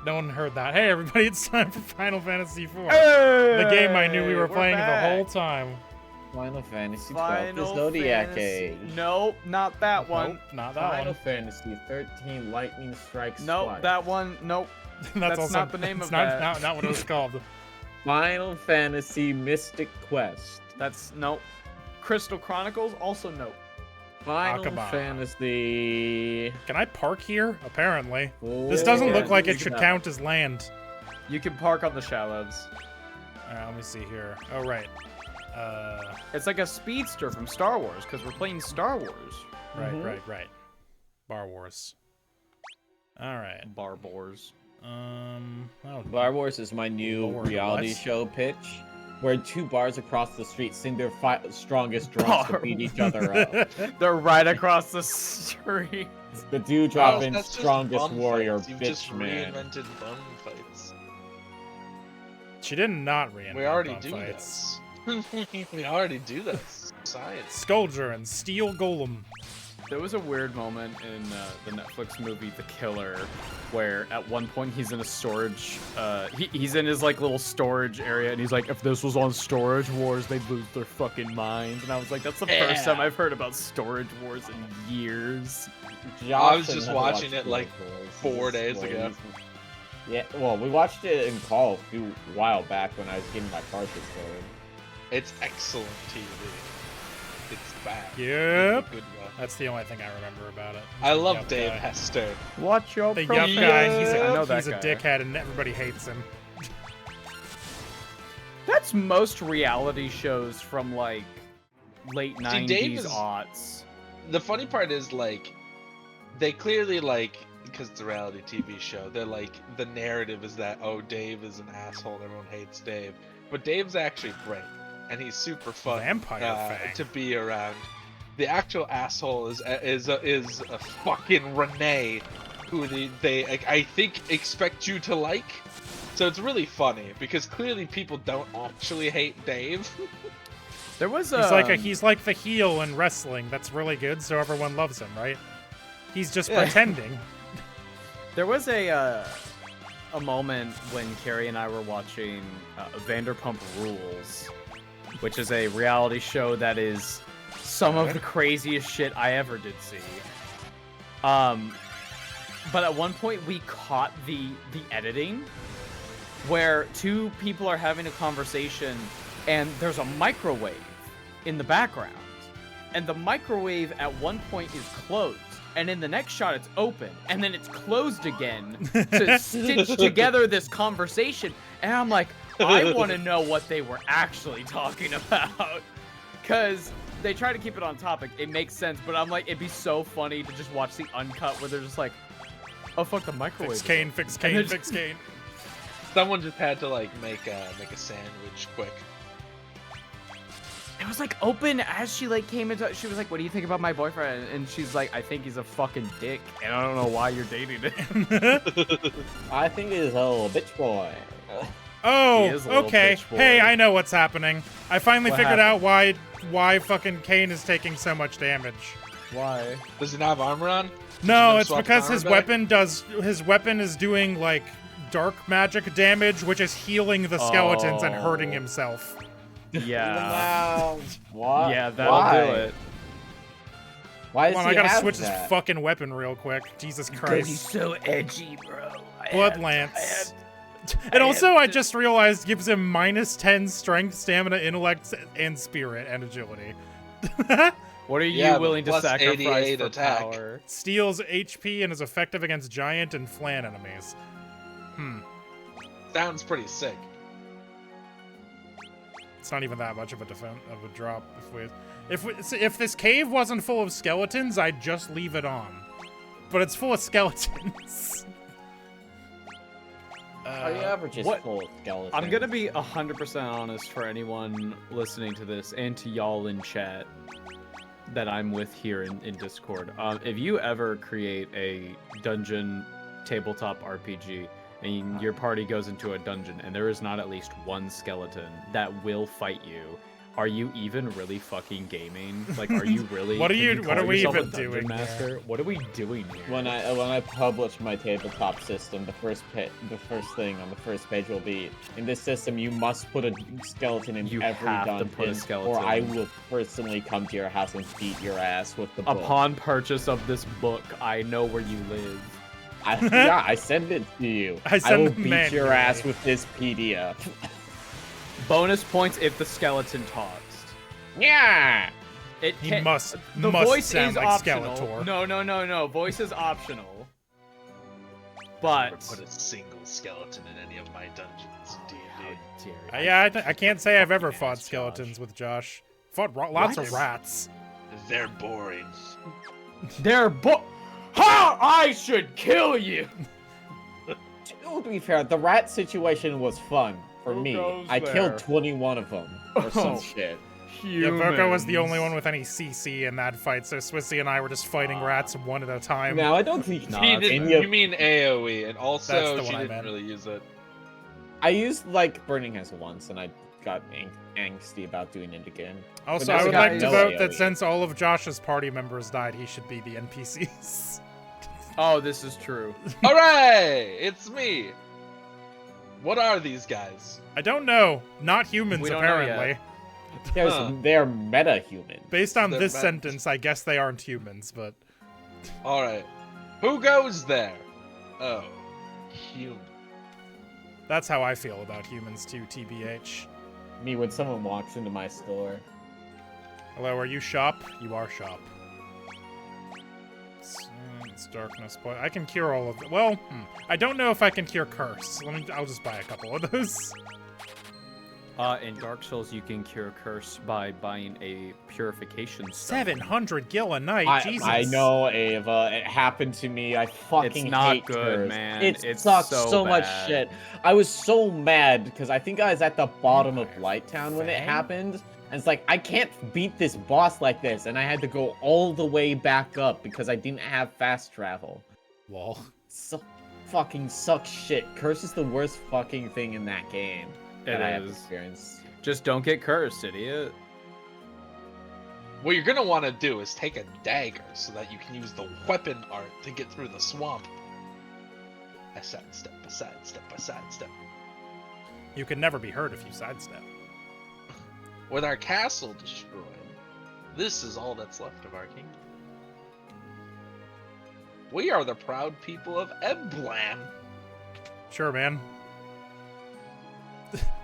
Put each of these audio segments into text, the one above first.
No one heard that. Hey, everybody, it's time for Final Fantasy IV. Hey, The game I knew we were playing back. the whole time. Final Fantasy 12, Final the Zodiac Fantasy... Age. Nope, not that one. Nope, not that Final one. Fantasy 13, Lightning Strikes Nope, Twice. that one. Nope. That's also not the name of not, that. Not what it was called. Final Fantasy Mystic Quest. That's nope. Crystal Chronicles, also nope. Final Akaba. Fantasy... Can I park here? Apparently. Oh, This doesn't look like it you should can- count as land. You can park on the shallows. Alright, let me see here. Oh, right. It's like a speedster from Star Wars, because we're playing Star Wars. Right. Bar Wars. Alright. Bar Wars. Oh, Bar Wars is my new Lord, reality what? show pitch, where two bars across the street sing their strongest drums to beat each other up. They're right across the street. The Dewdrop and that's just strongest bum warrior fights. You've bitch just man. reinvented bum fights. She did not reinvent We already bum do fights. this. We already do this. Science. Scoldger and Steel Golem. There was a weird moment in the Netflix movie The Killer, where at one point he's in a storage, he's in his like little storage area, and he's like, if this was on Storage Wars, they'd lose their fucking minds. And I was like, that's the first time I've heard about Storage Wars in years. I was just watching it like 4 days ago. Yeah, well, we watched it in Call a while back when I was getting my car restored. It's excellent TV. It's bad. Yep. It's a good one. That's the only thing I remember about it. I The love yup Dave guy. Hester. Watch your The yup profile. guy, he's I know a, that he's a guy. dickhead and everybody hates him. That's most reality shows from like late See, Dave 90s is- aughts. The funny part is like, they clearly like, because it's a reality TV show, they're like, the narrative is that, oh, Dave is an asshole and everyone hates Dave. But Dave's actually great, and he's super fun Vampire Fang. to be around. The actual asshole is a fucking Renee, who they I think expect you to like. So it's really funny because clearly people don't actually hate Dave. There was He's like the heel in wrestling. That's really good, so everyone loves him, right? He's just Yeah. pretending. There was a moment when Carrie and I were watching Vanderpump Rules, which is a reality show that is some of the craziest shit I ever did see. But at one point we caught the editing where two people are having a conversation and there's a microwave in the background. And the microwave at one point is closed. And in the next shot, it's open, and then it's closed again to stitch together this conversation. And I'm like, I want to know what they were actually talking about. Because they try to keep it on topic. It makes sense, but I'm like, it'd be so funny to just watch the uncut where they're just like, oh, fuck, the microwave. Fix Kane, fix Kane, fix Kane. Someone just had to like make a sandwich quick. It was like open as she like came into. She was like, "What do you think about my boyfriend?" And she's like, "I think he's a fucking dick, and I don't know why you're dating him." I think he's a little bitch boy. Oh, He is a little okay. bitch boy. Hey, I know what's happening. I finally What figured happened? out why fucking Kane is taking so much damage. Why? Does he not have armor on? No, Did you it's swap because armor his back? weapon is doing like dark magic damage, which is healing the skeletons and hurting Oh. himself. Yeah. Wow. What? Yeah, that'll Why? do it. Why does Hold on, I he gotta have switch that? his fucking weapon real quick. Jesus He's Christ. so edgy, bro. Blood Lance. And also, I just realized gives him -10 strength, stamina, intellect, and spirit, and agility. What are you Yeah, but willing to plus sacrifice 88 for attack. power? Steals HP and is effective against giant and flan enemies. Sounds pretty sick. It's not even that much of a drop. If this cave wasn't full of skeletons, I'd just leave it on. But it's full of skeletons. Are you ever just what- full of skeletons? I'm gonna be 100% honest for anyone listening to this and to y'all in chat that I'm with here in Discord. If you ever create a dungeon tabletop RPG and your party goes into a dungeon and there is not at least one skeleton that will fight you, Are you even really fucking gaming? Like, are you really? What are can you- what call are we yourself a even dungeon doing master? here? What are we doing here? When I publish my tabletop system, the first thing on the first page will be, in this system you must put a skeleton in You every have to dungeon, put a or skeleton. I will personally come to your house and beat your ass with the book. Upon purchase of this book, I know where you live. Yeah, I send it to you. I I send will them beat your manually. ass with this PDF. Bonus points if the skeleton talks. Yeah. It He can't- must The voice sound is like optional. Skeletor. No. Voice is optional. Never But put a single skeleton in any of my dungeons in D&D. Yeah, I can't say I've ever Fucking fought ass, skeletons with Josh. Fought lots of rats. They're boring. They're How I should kill you. To be fair, the rat situation was fun for Who me. goes I there? killed 21 of them or some Oh. shit. Yeah, Virgo was the only one with any CC in that fight, so Swissy and I were just fighting rats one at a time. Now I don't think Nah, He that's didn't, any of you mean AoE, and That's also the she one I didn't meant. really use it. I used like Burning Hands once, and I got angsty about doing it again. Also, But I would that's like to no vote that AoE. since all of Josh's party members died, he should be the NPCs. Oh, this is true. Hooray! It's me! What are these guys? I don't know. Not humans, We don't know apparently. Huh. They're meta-human. Based on They're this bad. sentence, I guess they aren't humans, but... Alright. Who goes there? Oh. Human. That's how I feel about humans too, TBH. Me, when someone walks into my store. Hello, are you shop? You are shop. It's darkness, but I can cure all of it. Well, I don't know if I can cure curse. I'll just buy a couple of those. In Dark Souls, you can cure curse by buying a purification stone. 700 gil a night, Jesus. I know, Ava. It happened to me. I fucking It's not hate good, curse. man. It It's sucks so so much bad. shit. I was so mad because I think I was at the bottom of Light Town when it Fang? happened. And it's like, I can't beat this boss like this. And I had to go all the way back up because I didn't have fast travel. Lol. So fucking sucks shit. Curse is the worst fucking thing in that game. It that I have is. experienced. Just don't get cursed, idiot. What you're gonna want to do is take a dagger so that you can use the weapon art to get through the swamp. I sidestep, I sidestep, I sidestep. You can never be hurt if you sidestep. With our castle destroyed, this is all that's left of our kingdom. We are the proud people of Eblan. Sure, man.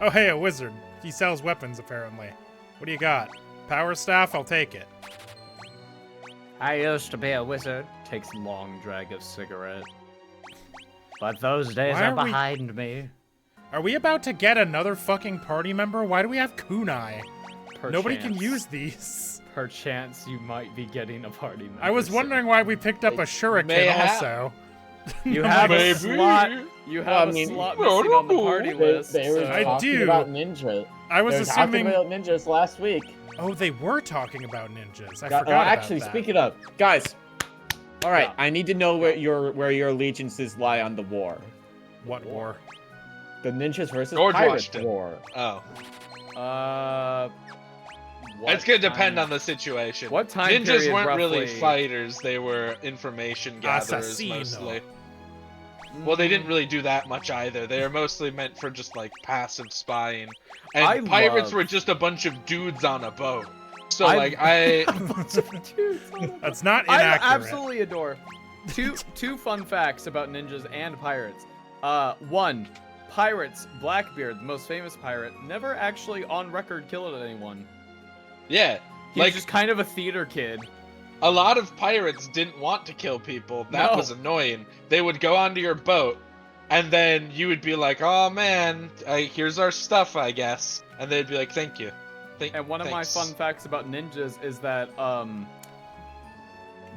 Oh, hey, a wizard. He sells weapons, apparently. What do you got? Power staff? I'll take it. I used to be a wizard. Takes long drag of cigarette. But those days Why are are we- behind me. Are we about to get another fucking party member? Why do we have kunai? Nobody can Perchance- use these. Perchance you might be getting a party member. I was soon. wondering why we picked up a shuriken Mayhap. also. You have a Maybe. slot. You have I mean, a slot I don't missing on the know. party They, list. they were so- I talking do. about ninja. I was They were talking assuming... about ninjas last week. Oh, they were talking about ninjas. I Got- forgot about actually, that. speaking of, guys. All right, Yeah. I need to know where your allegiances lie on the war. What war? The ninjas versus George pirates Washington. war. Oh, what it's gonna depend time- on the situation. What time Ninjas period weren't really roughly- fighters; they were information gatherers Assassino. mostly. Well, they didn't really do that much either. They were mostly meant for just like passive spying, and I pirates love- were just a bunch of dudes on a boat. So I- like I, That's not I inaccurate. absolutely adore. Two fun facts about ninjas and pirates. One, pirates, Blackbeard, the most famous pirate, never actually on record killed anyone. yeah, He like was just kind of a theater kid. a lot of pirates didn't want to kill people. That No. was annoying. They would go onto your boat, and then you would be like, "Oh man, here's our stuff, I guess," and they'd be like, "Thank you." And one of my Thanks. fun facts about ninjas is that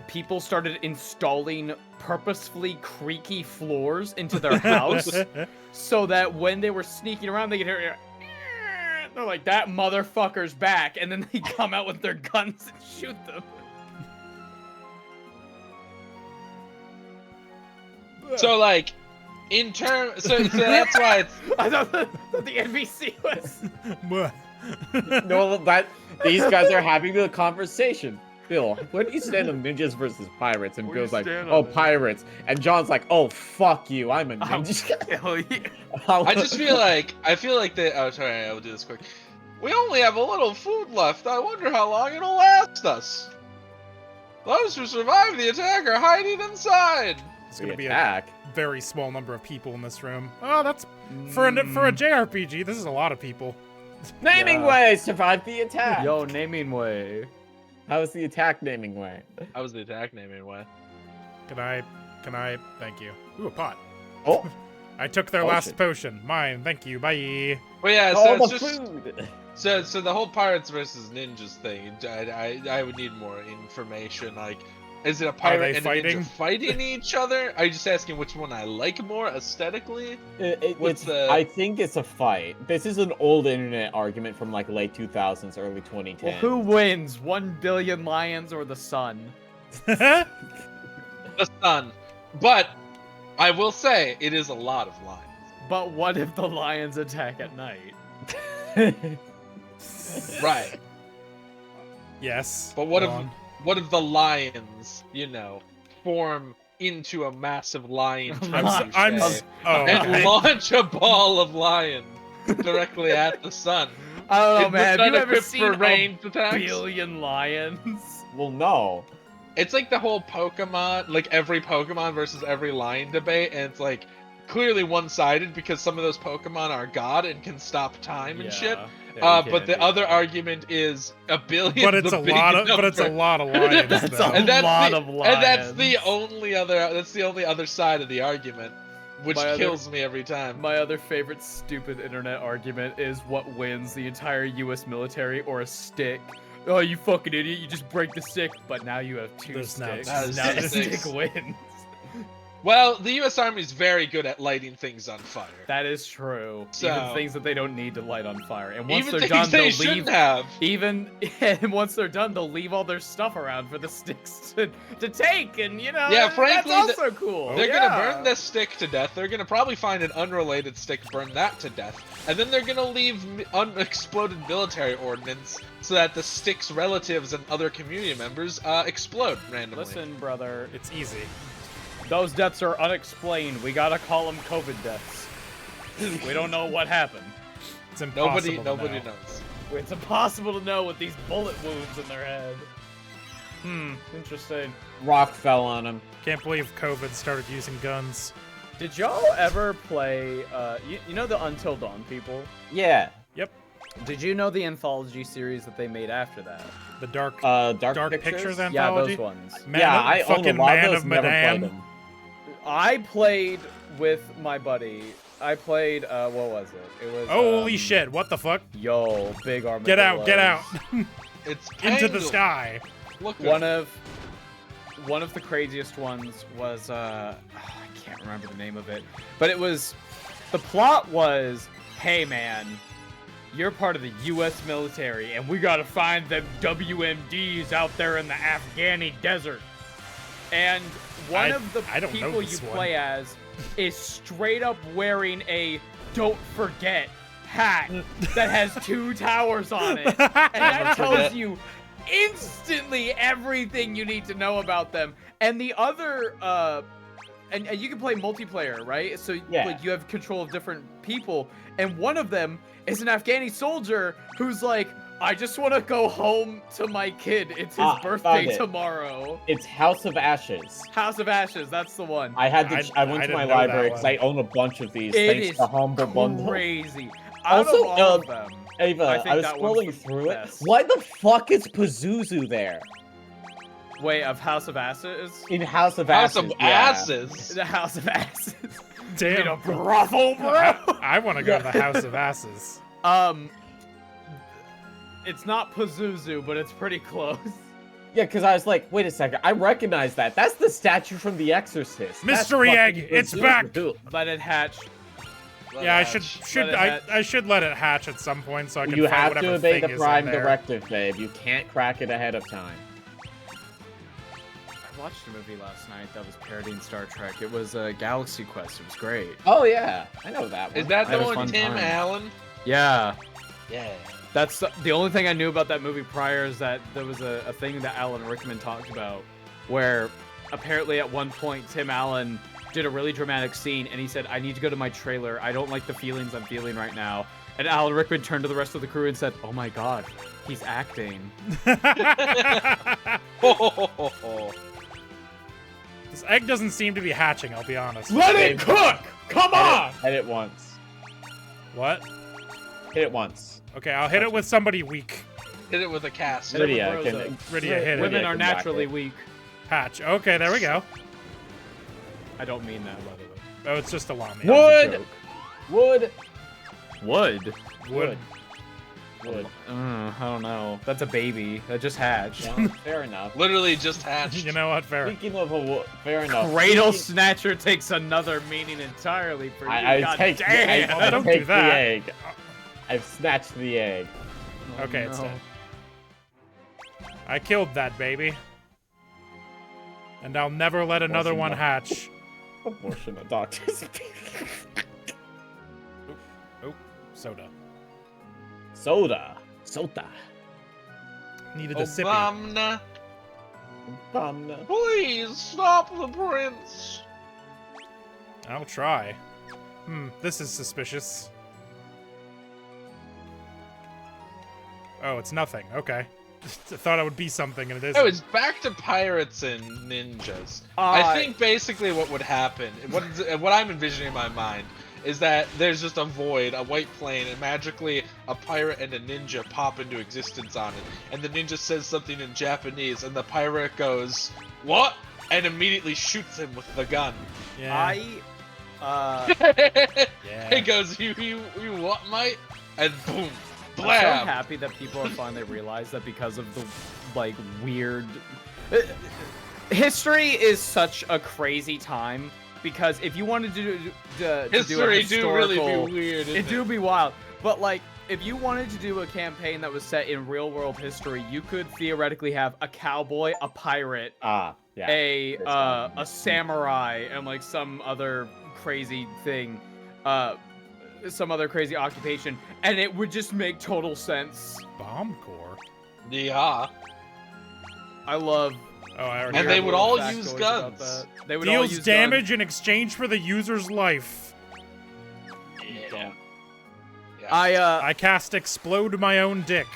people started installing purposefully creaky floors into their house so that when they were sneaking around they could hear they're like, that motherfucker's back, and then they come out with their guns and shoot them. So like, in term, so that's why it's I thought the NPC was No, these guys are having a conversation. Bill, where do you stand on ninjas versus pirates? And Where do Bill's you like, stand oh, on it?" pirates. And John's like, oh, fuck you, I'm a ninja. Hell yeah. I just feel like that. Oh, sorry, I'll do this quick. We only have a little food left. I wonder how long it'll last us. Those who survive the attack are hiding inside. It's gonna be attack. a very small number of people in this room. Oh, that's for a JRPG. This is a lot of people. Naming Yeah. way survived the attack. Yo, naming way. How was the attack naming way? How was the attack name anyway? Can I? Thank you. Ooh, a pot. Oh, I took their Potion. last potion. Mine. Thank you. Bye. Well, yeah. So all it's the just food. so the whole pirates versus ninjas thing. I would need more information. Like, is it a pirate they and fighting? a ninja fighting each other? Are you just asking which one I like more aesthetically? What's I think it's a fight. This is an old internet argument from like late 2000s, early 2010. Well, who wins? 1 billion lions or the sun? The sun. But I will say it is a lot of lines. But what if the lions attack at night? Right. Yes. But what go if on. what if the lions, form into a massive lion I'm trebuchet oh, and okay. launch a ball of lion directly at the sun? I don't know, Is man. the Have you sun ever equipped seen for a ranged attacks? billion lions? Well, no. It's like the whole Pokemon, like every Pokemon versus every lion debate, and it's like clearly one-sided because some of those Pokemon are God and can stop time and shit. But the other argument is a billion. But it's a lot of lions. That's though. a lot of And that's the lions. only other side of the argument, which My other- kills me every time. My other favorite stupid internet argument is what wins, the entire US military or a stick. Oh, you fucking idiot, you just break the stick, but now you have 2 There's now sticks. two Now the sticks. stick wins. Well, the U.S. Army is very good at lighting things on fire. That is true. So- Even things that they don't need to light on fire. And once Even they're things done, they they'll shouldn't leave. have. Even and once they're done, they'll leave all their stuff around for the sticks to take, and Yeah, frankly, that's also cool. They're Yeah. gonna burn this stick to death. They're gonna probably find an unrelated stick, burn that to death, and then they're gonna leave unexploded military ordnance so that the stick's relatives and other community members explode randomly. Listen, brother, It's easy. those deaths are unexplained. We gotta call them COVID deaths. We don't know what happened. It's impossible. Nobody to know. knows. It's impossible to know with these bullet wounds in their head. Interesting. Rock fell on him. Can't believe COVID started using guns. Did y'all ever play, you know the Until Dawn people? Yeah. Yep. Did you know the anthology series that they made after that? The dark Dark Pictures Yeah, anthology. those ones. Man, Yeah, I own a fucking lot Man of those, of never Medan. played them. I played with my buddy. I played, what was it? It was, Holy shit! What the fuck? Yo, big armadillo. Get out! Get out! It's Into the Pangolin. sky. Look One of the craziest ones was I can't remember the name of it, but the plot was, hey man, you're part of the U.S. military, and we gotta find them WMDs out there in the Afghani desert. And one of the I don't know people this you one. play as is straight up wearing a "Don't Forget" hat that has 2 towers on it, and that tells forget. you instantly everything you need to know about them. And the other, and you can play multiplayer, right? So Yeah. like you have control of different people, and one of them is an Afghani soldier who's like, I just want to go home to my kid. It's his Found birthday it. tomorrow. It's House of Ashes. House of Ashes, that's the one. I had to. I I went to didn't my know that library because one. I own a bunch of these. It thanks is to Humble Bundle. crazy. Out Also, of all of them, Ava, I think I was that one's scrolling the through it. best. Why the fuck is Pazuzu there? wait, of House of Ashes? In House of House Ashes. of yeah. Asses. The House of Asses. Damn. a brothel, bro. I want to go to the House of Asses. It's not Pazuzu, but it's pretty close. Yeah, because I was like, wait a second, I recognize that. That's the statue from The Exorcist. That's Mystery fucking egg, it's Pazuzu. back! Let it hatch. Yeah, I should Let it hatch. I should let it hatch at some point so I can You fight have whatever to obey thing the is Prime in there. Directive, babe. You can't crack it ahead of time. I watched a movie last night that was parodying Star Trek. It was Galaxy Quest. It was great. Oh yeah, I know that one. Is that I had the a one fun Tim time. Allen? Yeah. Yeah. That's the only thing I knew about that movie prior is that there was a thing that Alan Rickman talked about where apparently at one point Tim Allen did a really dramatic scene and he said, I need to go to my trailer. I don't like the feelings I'm feeling right now. And Alan Rickman turned to the rest of the crew and said, oh my god, he's acting. This egg doesn't seem to be hatching, I'll be honest. Let it cook! Come on! Hit it once. What? Hit it once. Okay, I'll hit it with somebody weak. Hit it with a cast. Lydia Rosa. can. Lydia, hit it. Women are can back naturally it. weak. Hatch. Okay, there we go. I don't mean that, by the way. Oh, it's just a llama. Wood! Wood! Wood? Wood. Wood. I don't know. That's a baby. That just hatched. No, fair enough. Literally just hatched. You know what? Fair. Speaking of a wood, fair enough. Cradle Speaking- snatcher takes another meaning entirely for you. I God take, damn. I Don't take do that. the egg. I've snatched the egg. Okay, it's no. dead. I killed that baby. And I'll never let another Wasn't one that- hatch. Abortion of doctors. Oh, soda. Soda. Soda. Needed a sippy. Obama, please stop the prince. I'll try. This is suspicious. Oh, it's nothing. Okay. I thought it would be something, and it isn't. Oh, it's back to pirates and ninjas. I think basically what would happen, what I'm envisioning in my mind, is that there's just a void, a white plane, and magically a pirate and a ninja pop into existence on it. And the ninja says something in Japanese, and the pirate goes, "What?" and immediately shoots him with the gun. Yeah. He goes, you what, mate? And boom, I'm so blam. happy that people have finally realized that because of the, like, weird... History is such a crazy time, because if you wanted to do a History do really historical- be weird. It do be wild. But, like, if you wanted to do a campaign that was set in real-world history, you could theoretically have a cowboy, a pirate, Ah, yeah. a samurai, and, like, some other crazy thing. Some other crazy occupation, and it would just make total sense. Bomb core. Yeah. I love. Oh, I already And heard they it. would all factoids use about guns. that. They would all Deals use damage in exchange for the user's life. Yeah. I I cast explode my own dick.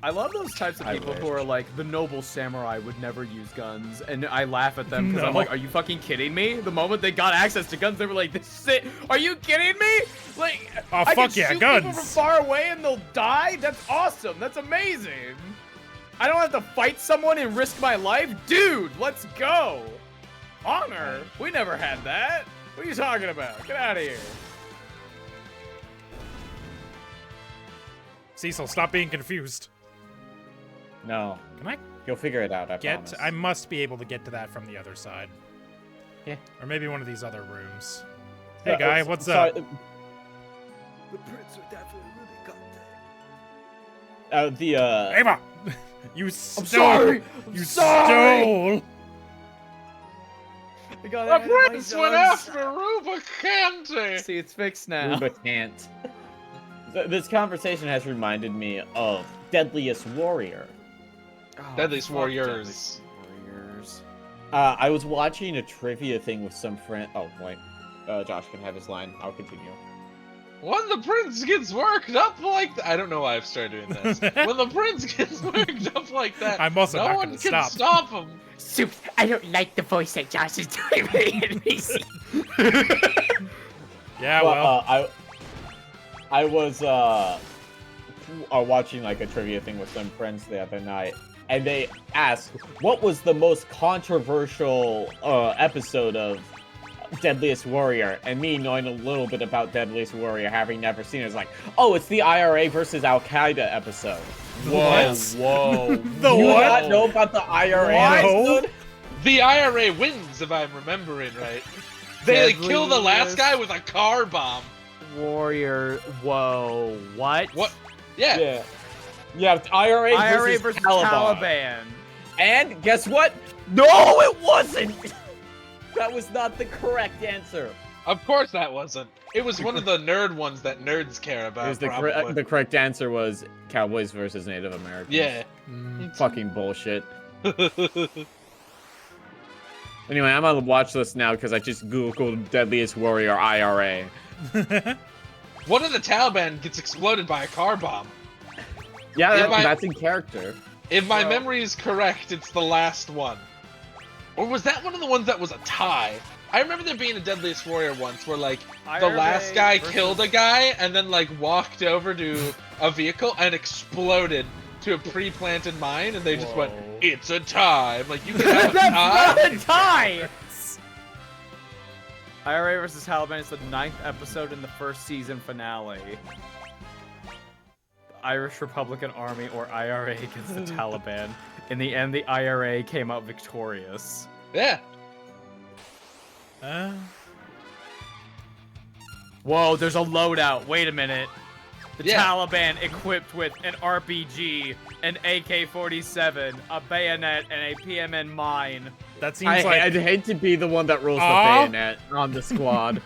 I love those types of I people who wish. are like, the noble samurai would never use guns, and I laugh at them because I'm No. like, are you fucking kidding me? The moment they got access to guns, they were like, this is it. Are you kidding me? Like, Oh, I fuck can yeah, shoot people guns. from far away and they'll die. That's awesome. That's amazing. I don't have to fight someone and risk my life, dude. Let's go. Honor. We never had that. What are you talking about? Get out of here. Cecil, stop being confused. No. Can I You'll figure it out, I get? promise. I must be able to get to that from the other side. Yeah. Or maybe one of these other rooms. Hey, Yeah, guy, it's- what's sorry, up? The prince would definitely really got that. Ava! You stole! sorry! You sorry! stole! I got The ahead of prince my went guns. after Ruba Canty. See, it's fixed now. Ruba can't. This conversation has reminded me of Deadliest Warrior. Oh, Deadliest fuck Warriors. Deadliest Warriors. I was watching a trivia thing with some friend. Oh, wait. Josh can have his line. I'll continue. When the prince gets worked up like that, I don't know why I've started doing this. When the prince gets worked up like that, I'm also no not one gonna can stop. stop him. Soup, I don't like the voice that Josh is doing for the NPC. Yeah, But, well. I was watching like a trivia thing with some friends the other night, and they asked what was the most controversial episode of Deadliest Warrior, and me knowing a little bit about Deadliest Warrior, having never seen it, was like, oh, it's the IRA versus Al Qaeda episode. What? Whoa. The You what? not know about the IRA What? episode? The IRA wins, if I'm remembering right. They kill the last guy with a car bomb. Warrior. Whoa. What? What? Yeah. Yeah. Yeah, IRA, IRA versus versus Taliban. Taliban. And guess what? No, it wasn't! That was not the correct answer. Of course that wasn't. It was one of the nerd ones that nerds care about. The correct answer was Cowboys versus Native Americans. Yeah. Fucking bullshit. Anyway, I'm on the watch list now because I just googled Deadliest Warrior IRA. One of the Taliban gets exploded by a car bomb. Yeah, that's in character. If my memory is correct, it's the last one. Or was that one of the ones that was a tie? I remember there being a Deadliest Warrior once where, like, the last guy killed a guy and then, like, walked over to a vehicle and exploded to a pre-planted mine, and they just went, "It's a tie." I'm like, you can have a tie? That's not a tie! IRA versus Taliban is the 9th episode in the first season finale. The Irish Republican Army, or IRA, against the Taliban. In the end, the IRA came out victorious. Yeah. Whoa, there's a loadout. Wait a minute. The Yeah. Taliban equipped with an RPG, an AK-47, a bayonet, and a PMN mine. That seems like... I'd hate to be the one that rolls the bayonet on the squad.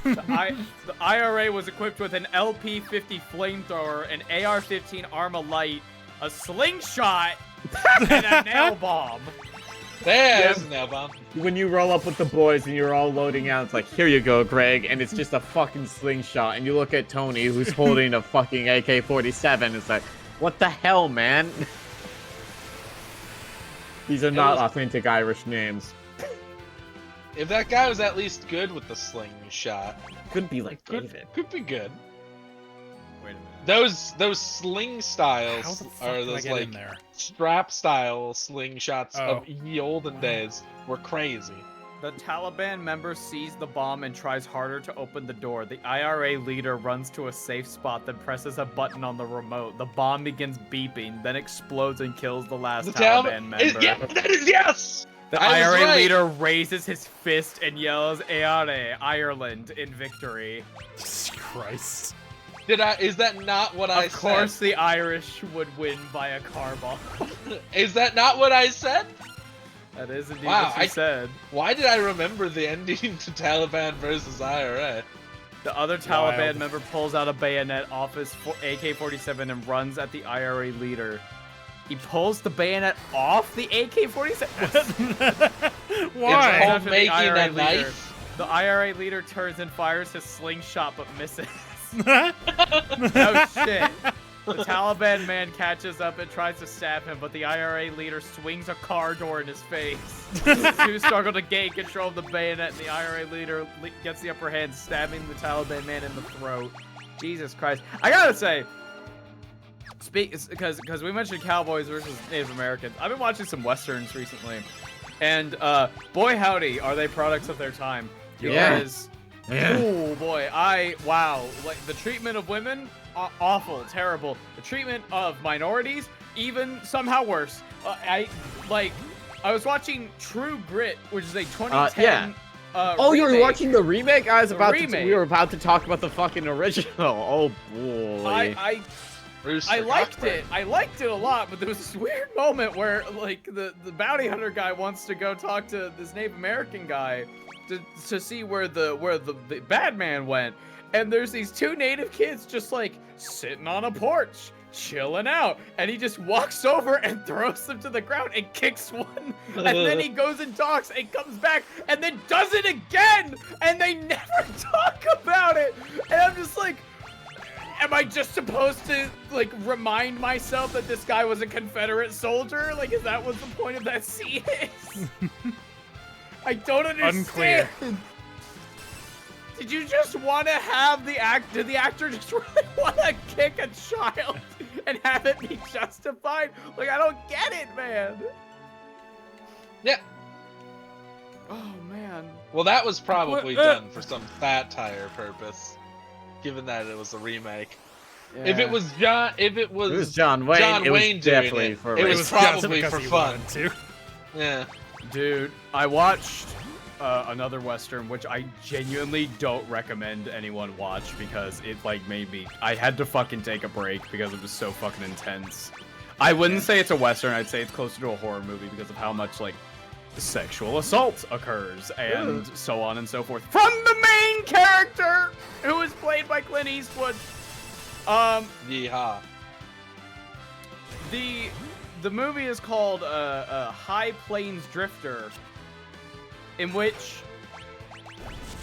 The IRA was equipped with an LP-50 flamethrower, an AR-15 Armalite, a slingshot, and a nail bomb. There's a nail bomb. When you roll up with the boys and you're all loading out, it's like, here you go, Greg, and it's just a fucking slingshot. And you look at Tony, who's holding a fucking AK-47. It's like, what the hell, man? These are not authentic Irish names. If that guy was at least good with the slingshot, Could be like David. could be good. Wait a minute. Those sling styles How the fuck are did I those get like in there? strap style slingshots Oh. of ye olden days were crazy. The Taliban member sees the bomb and tries harder to open the door. The IRA leader runs to a safe spot, then presses a button on the remote. The bomb begins beeping, then explodes and kills the last Taliban member. Yes! The I was IRA right. leader raises his fist and yells, "Ayare, Ireland," in victory. Jesus Christ. Is that not what I Of course, said? the Irish would win by a car bomb. Is that not what I said? That is indeed Wow, what you said. Why did I remember the ending to Taliban versus IRA? The other Taliban Wild. member pulls out a bayonet off his AK-47 and runs at the IRA leader. He pulls the bayonet off the AK-47? Why? It's After the making IRA a leader. knife? The IRA leader turns and fires his slingshot but misses. Oh shit. The Taliban man catches up and tries to stab him, but the IRA leader swings a car door in his face. The two struggle to gain control of the bayonet, and the IRA leader gets the upper hand, stabbing the Taliban man in the throat. Jesus Christ. I gotta say, because we mentioned Cowboys versus Native Americans, I've been watching some Westerns recently, and boy howdy, are they products of their time. Yeah. Because, oh boy, wow, like the treatment of women, awful, terrible. The treatment of minorities, even somehow worse. I was watching True Grit, which is a 2010. Yeah. Oh, you were remake. watching the remake? I was The about remake. we were about to talk about the fucking original. Oh boy. I liked it. I liked it a lot, but there was this weird moment where, like, the bounty hunter guy wants to go talk to this Native American guy to see where the bad man went, and there's these two native kids just like sitting on a porch, chilling out, and he just walks over and throws them to the ground and kicks one, and then he goes and talks and comes back and then does it again, and they never talk about it, and I'm just like, am I just supposed to, like, remind myself that this guy was a Confederate soldier? Like, is that what the point of that scene is? I don't understand. Unclear. Did you just want to have did the actor just really want to kick a child and have it be justified? Like, I don't get it, man. Yeah. Oh, man. Well, that was probably What- done for some satire purpose, given that it was a remake. If it was John John Wayne, John it was Wayne doing definitely it, for it race. was just probably because for he fun. wanted to. Yeah. Dude, I watched another Western, which I genuinely don't recommend anyone watch because it, like, made me... I had to fucking take a break because it was so fucking intense. I wouldn't say it's a Western, I'd say it's closer to a horror movie because of how much, like, sexual assault occurs, and so on and so forth. From the main character, who is played by Clint Eastwood. Yeehaw. The movie is called High Plains Drifter, in which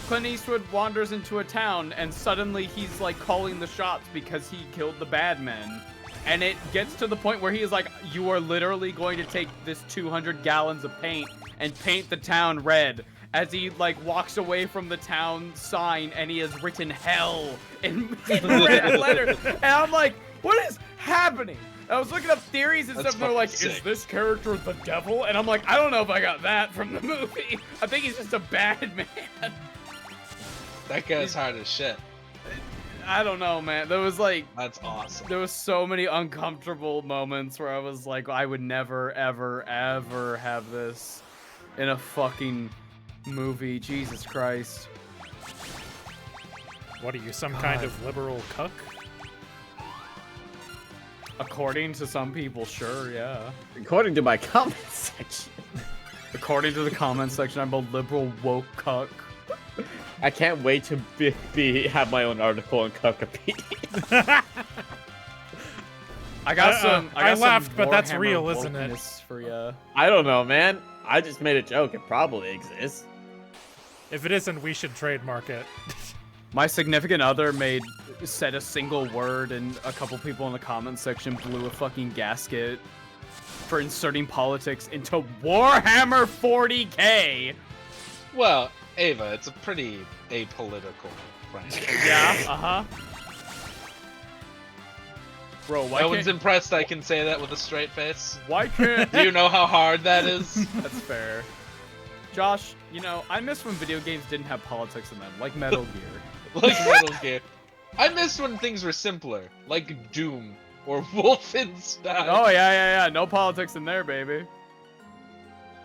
Clint Eastwood wanders into a town and suddenly he's like calling the shots because he killed the bad men. And it gets to the point where he is like, you are literally going to take this 200 gallons of paint and paint the town red, as he like walks away from the town sign and he has written hell in red letters. And I'm like, what is happening? I was looking up theories and stuff, and they're like, is this character the devil? And I'm like, I don't know if I got that from the movie. I think he's just a bad man. That guy's hard as shit. I don't know, man. There was like... That's awesome. There was so many uncomfortable moments where I was like, I would never, ever, ever have this in a fucking movie. Jesus Christ. What are you, some kind of liberal cuck? According to some people, sure, yeah. According to my comment section. According to the comment section, I'm a liberal woke cuck. I can't wait to have my own article on Cuckopedia. I got some. I laughed, some but that's Warhammer real, isn't it? wokeness for ya. I don't know, man. I just made a joke. It probably exists. If it isn't, we should trademark it. My significant other said a single word, and a couple people in the comment section blew a fucking gasket for inserting politics into Warhammer 40K. Well, Ava, it's a pretty apolitical franchise. Yeah, Bro, why No one's can't... impressed I can say that with a straight face. Why can't... Do you know how hard that is? That's fair. Josh, you know, I miss when video games didn't have politics in them, like Metal Gear. Like Metal Gear. I miss when things were simpler, like Doom or Wolfenstein. Oh, yeah. No politics in there, baby.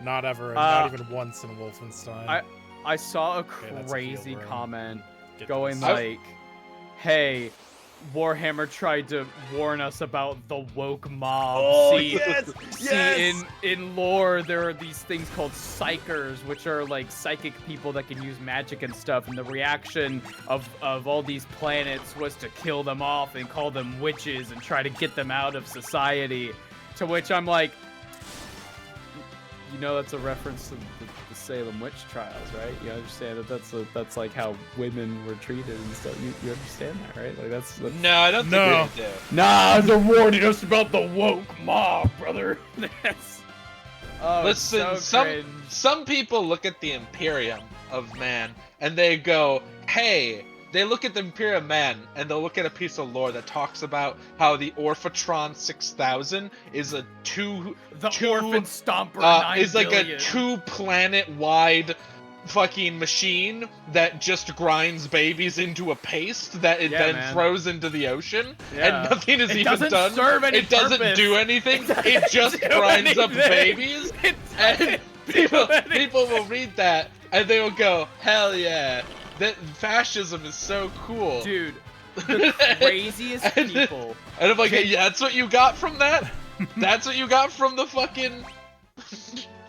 Not ever, not even once in Wolfenstein. I saw a that's crazy field comment Get going this. like, hey, Warhammer tried to warn us about the woke mob. Oh, See, yes! in lore, there are these things called psychers, which are like psychic people that can use magic and stuff, and the reaction of all these planets was to kill them off and call them witches and try to get them out of society. To which I'm like, you know, that's a reference to the Salem witch trials, right? You understand that that's like how women were treated and stuff. You understand that, right? Like that's No, I don't think we do. Nah, they're warning us about the woke mob, brother. That's... Oh, Listen, so some people look at the Imperium of man and they go, hey, they look at the Imperium man and they'll look at a piece of lore that talks about how the Orphatron 6000 is a Orphan Stomper 9 is like billion. a 2-planet-wide fucking machine that just grinds babies into a paste that it then throws into the ocean, and nothing is even done. Serve any it doesn't purpose. do anything. It just grinds up babies, and people will read that and they will go, "Hell yeah, that fascism is so cool, dude." The craziest people. And I'm like, hey, that's what you got from that? That's what you got from the fucking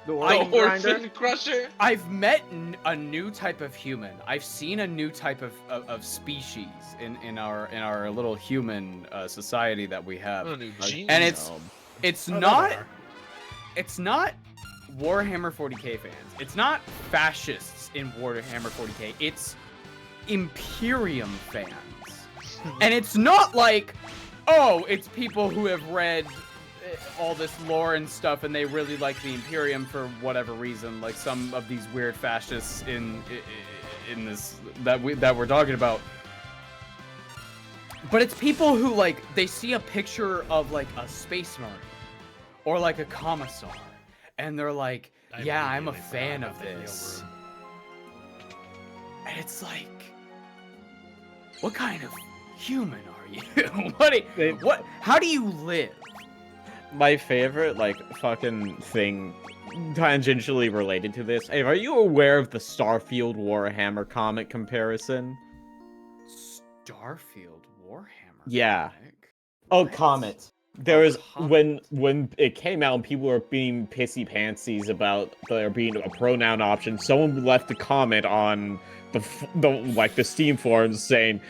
The Orphan Crusher? I've met a new type of human. I've seen a new type of species in our little human society that we have. And it's not Warhammer 40K fans. It's not fascists in Warhammer 40K. It's Imperium fans. And it's not like, oh, it's people who have read all this lore and stuff and they really like the Imperium for whatever reason, like some of these weird fascists in this that we're talking about. But it's people who, like, they see a picture of like a space marine or like a commissar and they're like, yeah, I'm a fan of this. And it's like, what kind of human are you? How do you live? My favorite, like, fucking thing tangentially related to this. Hey, are you aware of the Starfield Warhammer comic comparison? Starfield Warhammer Yeah. comic? Oh, comet. There was when it came out and people were being pissy pantsies about there being a pronoun option. Someone left a comment on the Steam forums saying,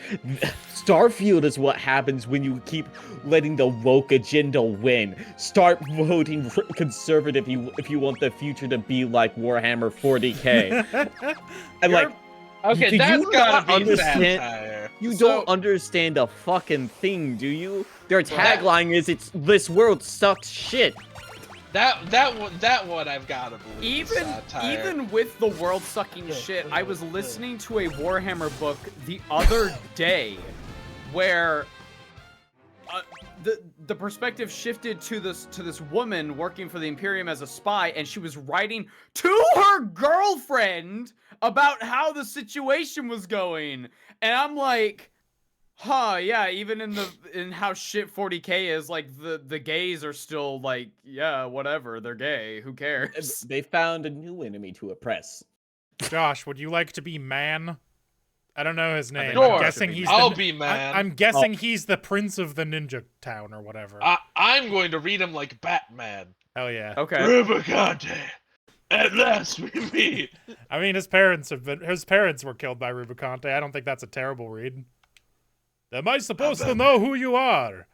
"Starfield is what happens when you keep letting the woke agenda win. Start voting conservative if you want the future to be like Warhammer 40K." And like, Okay, do that's you gotta not be understand? satire. You So- don't understand a fucking thing, do you? Their tagline is "It's this world sucks shit." That one I've gotta believe. is satire. Even with the world sucking shit, I was listening to a Warhammer book the other day, where the perspective shifted to this woman working for the Imperium as a spy, and she was writing to her girlfriend about how the situation was going, and I'm like, huh, yeah, even in how shit 40K is, like the gays are still like, yeah, whatever, they're gay, who cares? They found a new enemy to oppress. Josh, would you like to be man? I don't know his name. Sure. I'm guessing he's I'll the, be man. I'm guessing he's the prince of the ninja town or whatever. I'm going to read him like Batman. Hell yeah. Okay. Rubicante, at last we meet. I mean, his parents were killed by Rubicante. I don't think that's a terrible read. Am I supposed to know who you are?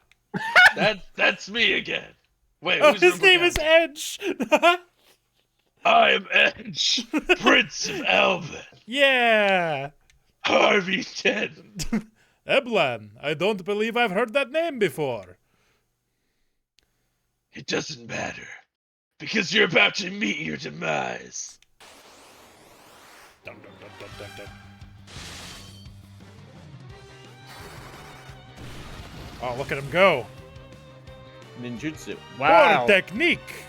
That's me again. Wait, Oh, who's his name is Rubicante? Edge. I am Edge, Prince of Elven, Yeah. Harvey Dent. Eblan, I don't believe I've heard that name before. It doesn't matter, because you're about to meet your demise. Dun, dun, dun, dun, dun, dun. Oh, look at him go. Ninjutsu. Wow. Technique.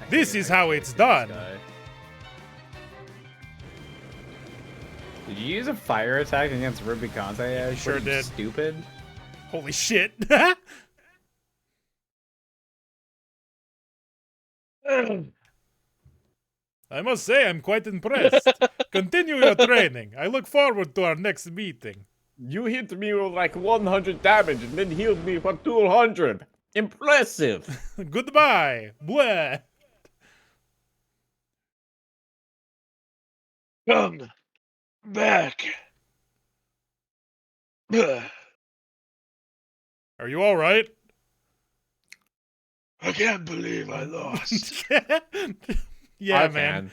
This is how it's done. Did you use a fire attack against Rubicante? Sure did. Stupid. Holy shit. I must say, I'm quite impressed. Continue your training. I look forward to our next meeting. You hit me with like 100 damage and then healed me for 200. Impressive. Goodbye. Blah. Come back. Are you all right? I can't believe I lost. Yeah, I man.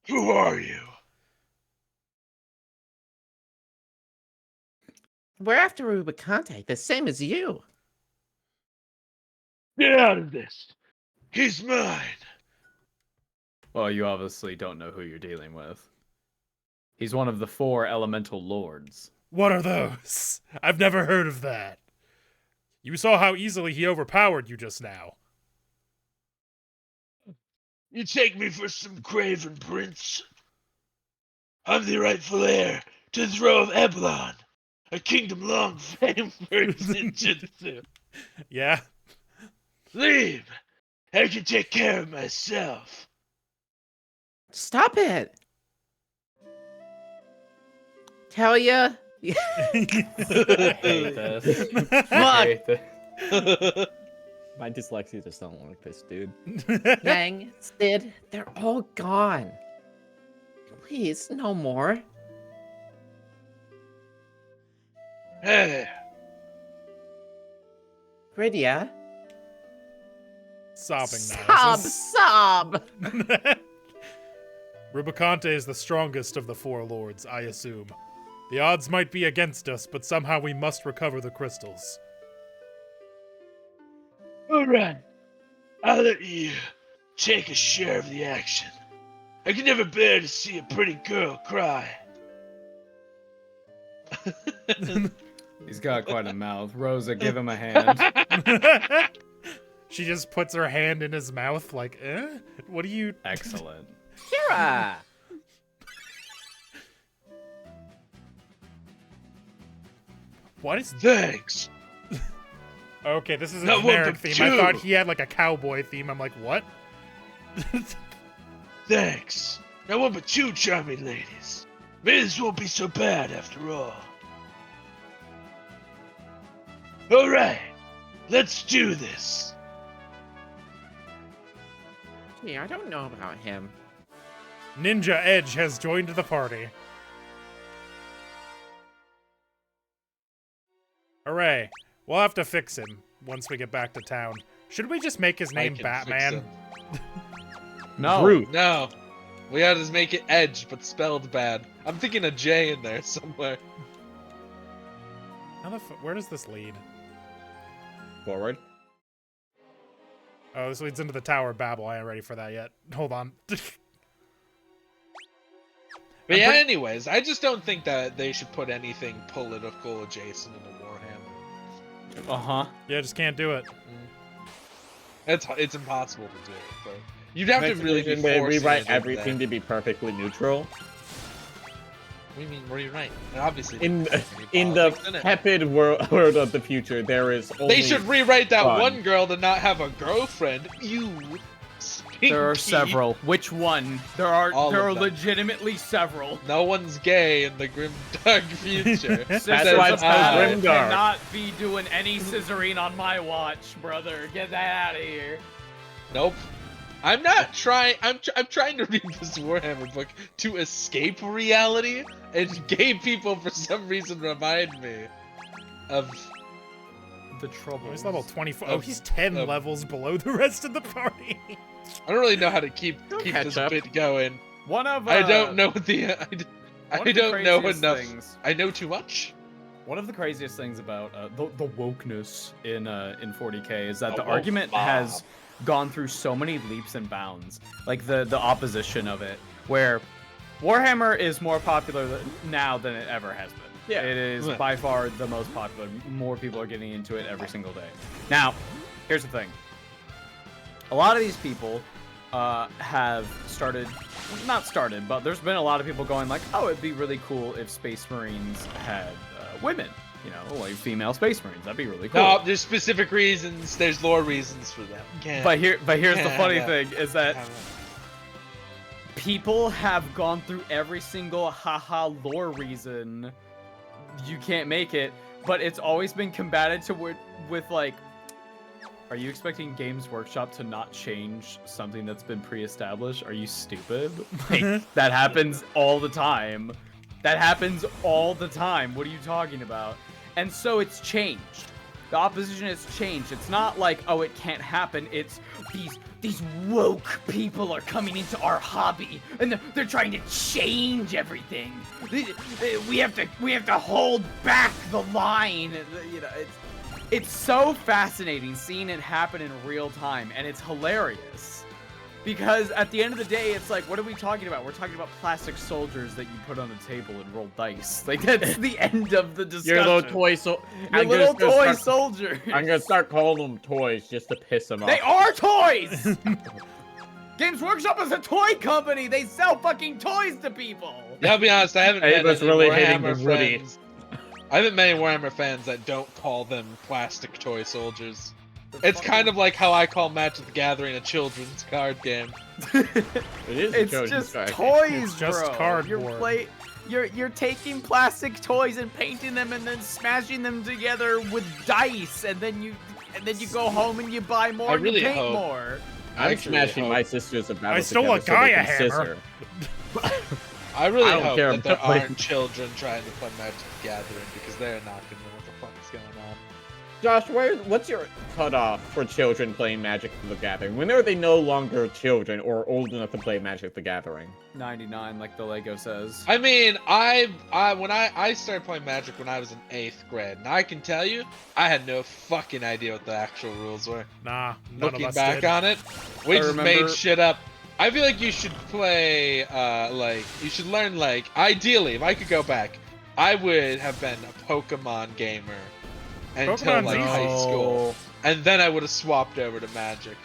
can. Who are you? We're after Rubicante, the same as you. Get out of this. He's mine. Well, you obviously don't know who you're dealing with. He's one of the 4 elemental lords. What are those? I've never heard of that. You saw how easily he overpowered you just now. You take me for some craven prince? I'm the rightful heir to the throne of Eblon, a kingdom long famed for its ninjutsu. Yeah. Leave. I can take care of myself. Stop it. Tell ya. I hate this. Fuck. I hate this. My dyslexia just don't like this, dude. Yang, Sid, they're all gone. Please, no more. Hey, Gridya. Sobbing now. Sob. Rubicante is the strongest of the 4 lords, I assume. The odds might be against us, but somehow we must recover the crystals. all right. I'll let you take a share of the action. I can never bear to see a pretty girl cry. He's got quite a mouth. Rosa, give him a hand. She just puts her hand in his mouth like, eh? What do you... Excellent. Kira. What is... Thanks. Okay, this is a Not one, generic but theme. two. I thought he had like a cowboy theme. I'm like, what? Thanks. Now one but 2 charming ladies. Maybe this won't be so bad after all. Alright. Let's do this. Yeah, I don't know about him. Ninja Edge has joined the party. Hooray. We'll have to fix him once we get back to town. Should we just make his I name can fix Batman? him. No. Groot. No. We gotta just make it Edge, but spelled bad. I'm thinking a J in there somewhere. How the where does this lead? Forward. Oh, this leads into the Tower of Babel. I ain't ready for that yet. Hold on. But yeah, anyways, I just don't think that they should put anything political adjacent into Warhammer. Uh-huh. Yeah, just can't do it. It's impossible to do. But you'd have to really be They forcing rewrite it in everything there. to be perfectly neutral. What do you mean rewrite? And obviously, In there's in any the politics in it. tepid world of the future, there is only They should rewrite that fun. one girl to not have a girlfriend. You. There are stinky. several. Which one? There All are of them. legitimately several. No one's gay in the grim dark future. That's Sisters why of it's called Battle Grimdark. cannot be doing any scissoring on my watch, brother. Get that out of here. Nope. I'm not trying. I'm trying to read this Warhammer book to escape reality, and gay people for some reason remind me of. The trouble. Oh, he's level 24. Oh, he's 10 levels below the rest of the party. I don't really know how to keep Don't this catch up. bit going. One of I don't know the. one I of the don't know craziest enough. things- I know too much. One of the craziest things about the wokeness in 40K is that The the woke argument mob. has gone through so many leaps and bounds. Like the opposition of it, where Warhammer is more popular now than it ever has been. Yeah. It is Yeah. by far the most popular. More people are getting into it every single day. Now, here's the thing. A lot of these people have not started, but there's been a lot of people going like, oh, it'd be really cool if Space Marines had women, you know, like female Space Marines. That'd be really cool. No, there's specific reasons. There's lore reasons for that. But here's the Yeah, funny yeah. thing is that Yeah. people have gone through every single haha lore reason you can't make it, but it's always been combated to with like, are you expecting Games Workshop to not change something that's been pre-established? Are you stupid? Like, that happens all the time. That happens all the time. What are you talking about? And so it's changed. The opposition has changed. It's not like, oh, it can't happen. It's these woke people are coming into our hobby and they're trying to change everything. We have to hold back the line. You know, it's so fascinating seeing it happen in real time, and it's hilarious. Because at the end of the day, it's like, what are we talking about? We're talking about plastic soldiers that you put on a table and roll dice. Like, that's the end of the discussion. your little toy Your little toy soldiers. I'm gonna start calling them toys just to piss them off. They are toys! Games Workshop is a toy company! They sell fucking toys to people! Yeah, I'll be honest, I haven't met Ava's any really hating Warhammer the Woody. friends. I haven't met any Warhammer fans that don't call them plastic toy soldiers. It's kind of like how I call Magic the Gathering a children's card game. It is a It's children's just card. toys, It's just bro. cardboard. You're taking plastic toys and painting them and then smashing them together with dice, and then you go home and you buy more I and really you paint hope- more. I'm Actually, smashing I my hope- sisters of battle I stole a together so they Gaia can hammer. scissor. I really I don't hope care that there about playing- aren't children trying to play Magic the Gathering because they're not gonna know what the fuck is going on. Josh, what's your cutoff for children playing Magic the Gathering? When are they no longer children or old enough to play Magic the Gathering? 99, like the Lego says. I mean, when I started playing Magic when I was in 8th grade, and I can tell you, I had no fucking idea what the actual rules were. Nah, none Looking of us back did. on it, we I just remember- made shit up. I feel like you should play, like, you should learn, like, ideally, if I could go back, I would have been a Pokemon gamer until, Pokemon's like, easy. high school. And then I would have swapped over to Magic.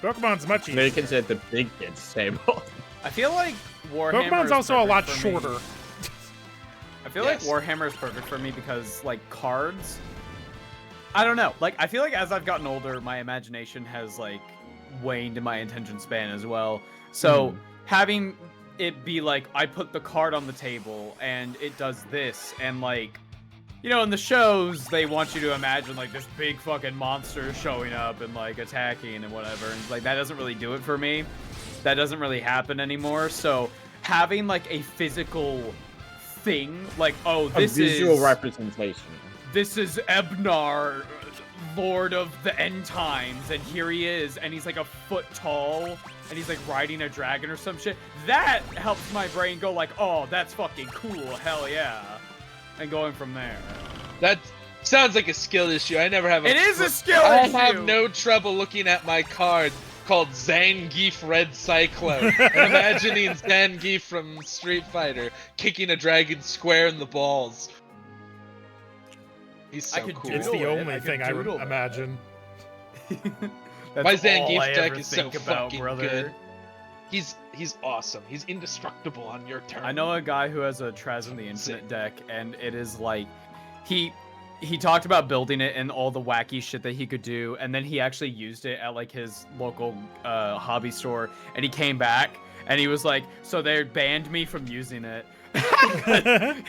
Pokemon's much They easier. consider the big kids table. I feel like Warhammer Pokemon's is also a lot perfect for me. shorter. I feel Yes. like Warhammer is perfect for me because, like, cards. I don't know. Like, I feel like as I've gotten older, my imagination has, like, waned in my attention span as well. So, having it be like, I put the card on the table and it does this, and, like, you know, in the shows, they want you to imagine like this big fucking monster showing up and like attacking and whatever. And like that doesn't really do it for me. That doesn't really happen anymore. So having like a physical thing, like, oh, this a visual is representation. This is Ebnar, Lord of the End Times, and here he is, and he's like a foot tall, and he's like riding a dragon or some shit. That helps my brain go like, oh, that's fucking cool, hell yeah. And going from there. That sounds like a skill issue. I never have a... It is a skill I issue! have no trouble looking at my card called Zangief Red Cyclone and imagining Zangief from Street Fighter kicking a dragon square in the balls. He's so cool. It's the only thing I imagine. That's My all Zangief I deck ever is so think about, fucking brother. good. He's awesome. He's indestructible on your turn. I know a guy who has a Trazyn the Infinite deck, and it is like, he talked about building it and all the wacky shit that he could do, and then he actually used it at like his local hobby store, and he came back, and he was like, so they banned me from using it.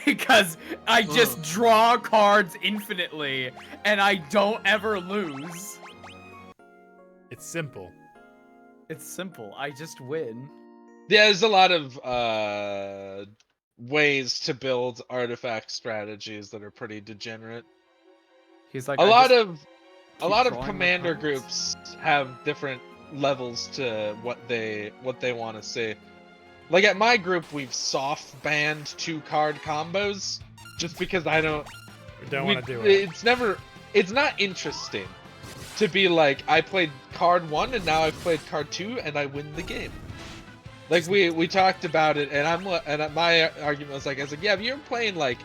Because I just draw cards infinitely, and I don't ever lose. It's simple. It's simple. I just win. Yeah, there's a lot of ways to build artifact strategies that are pretty degenerate. He's like, a lot keep of drawing my commander cards. groups have different levels to what they want to see. Like at my group, we've soft banned 2-card combos just because I don't want to do it. It's not interesting to be like, I played card 1 and now I've played card 2 and I win the game. Like we talked about it, and my argument was like, I was like, yeah, if you're playing like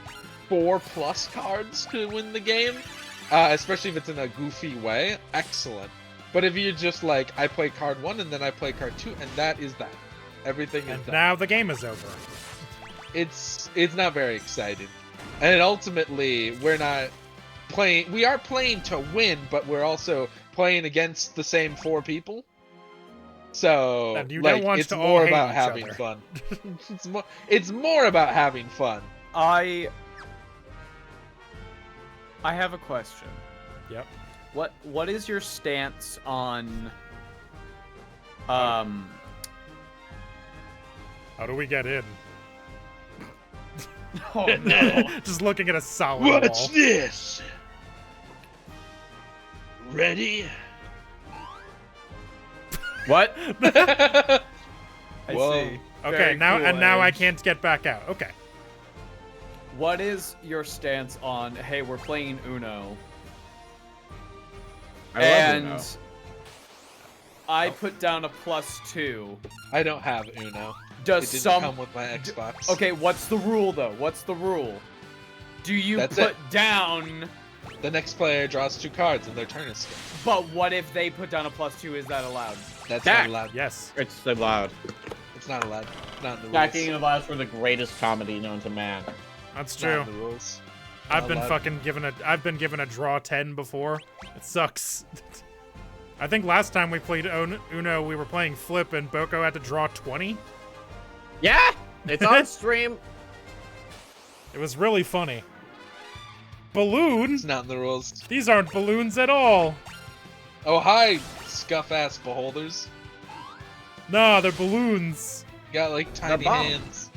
4+ cards to win the game, especially if it's in a goofy way, excellent. But if you're just like, I play card 1 and then I play card 2 and that is that. Everything is And done. now the game is over. It's not very exciting. And ultimately, we're not playing... We are playing to win, but we're also playing against the same 4 people. So, And you like, don't want it's to all more hate about each having other. fun. It's more about having fun. I have a question. Yep. What is your stance on How do we get in? oh no. Just looking at a solid What's wall. this? Ready? What? I Whoa. see. Okay, Very now cool, and now I Edge. can't get back out. Okay. What is your stance on, hey, we're playing Uno, I love and Uno. I put down a +2. I don't have Uno. Does It didn't some come with my Xbox. Okay, what's the rule though? What's the rule? Do you That's put it. down? The next player draws 2 cards and their turn is skipped. But what if they put down a +2? Is that allowed? That's Stack. not allowed. Yes. It's so loud. It's not allowed. Not in the Stacking rules. allows for the greatest comedy known to man. That's It's not true. in the rules. I've Not been allowed. fucking given a draw 10 before. It sucks. I think last time we played Uno, we were playing Flip and Boko had to draw 20. Yeah, it's on stream. It was really funny. Balloon? It's not in the rules. These aren't balloons at all. Oh, hi, scuff-ass beholders. Nah, they're balloons. You got, like, tiny bomb. hands.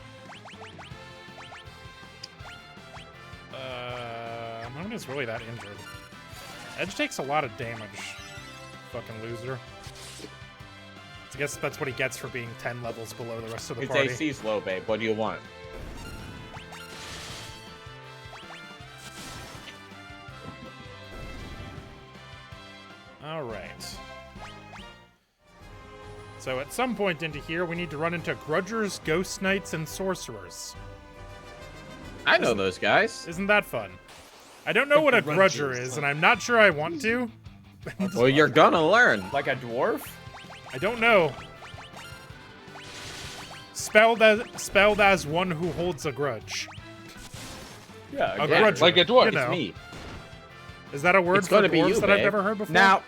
No one is really that injured. Edge takes a lot of damage. Fucking loser. I guess that's what he gets for being 10 levels below the rest of the His party. AC's low, babe. What do you want? Alright. So at some point into here, we need to run into Grudgers, Ghost Knights, and Sorcerers. I know those guys. Isn't that fun? I don't know what a Grudger Grudgers. is, and I'm not sure I want to. Well, you're gonna learn. Like a dwarf? I don't know. Spelled as one who holds a grudge. Yeah. A Yeah, grudger. like a dwarf. You know. It's me. Is that a word It's for gonna be dwarves you, that I've babe. never heard before? Now,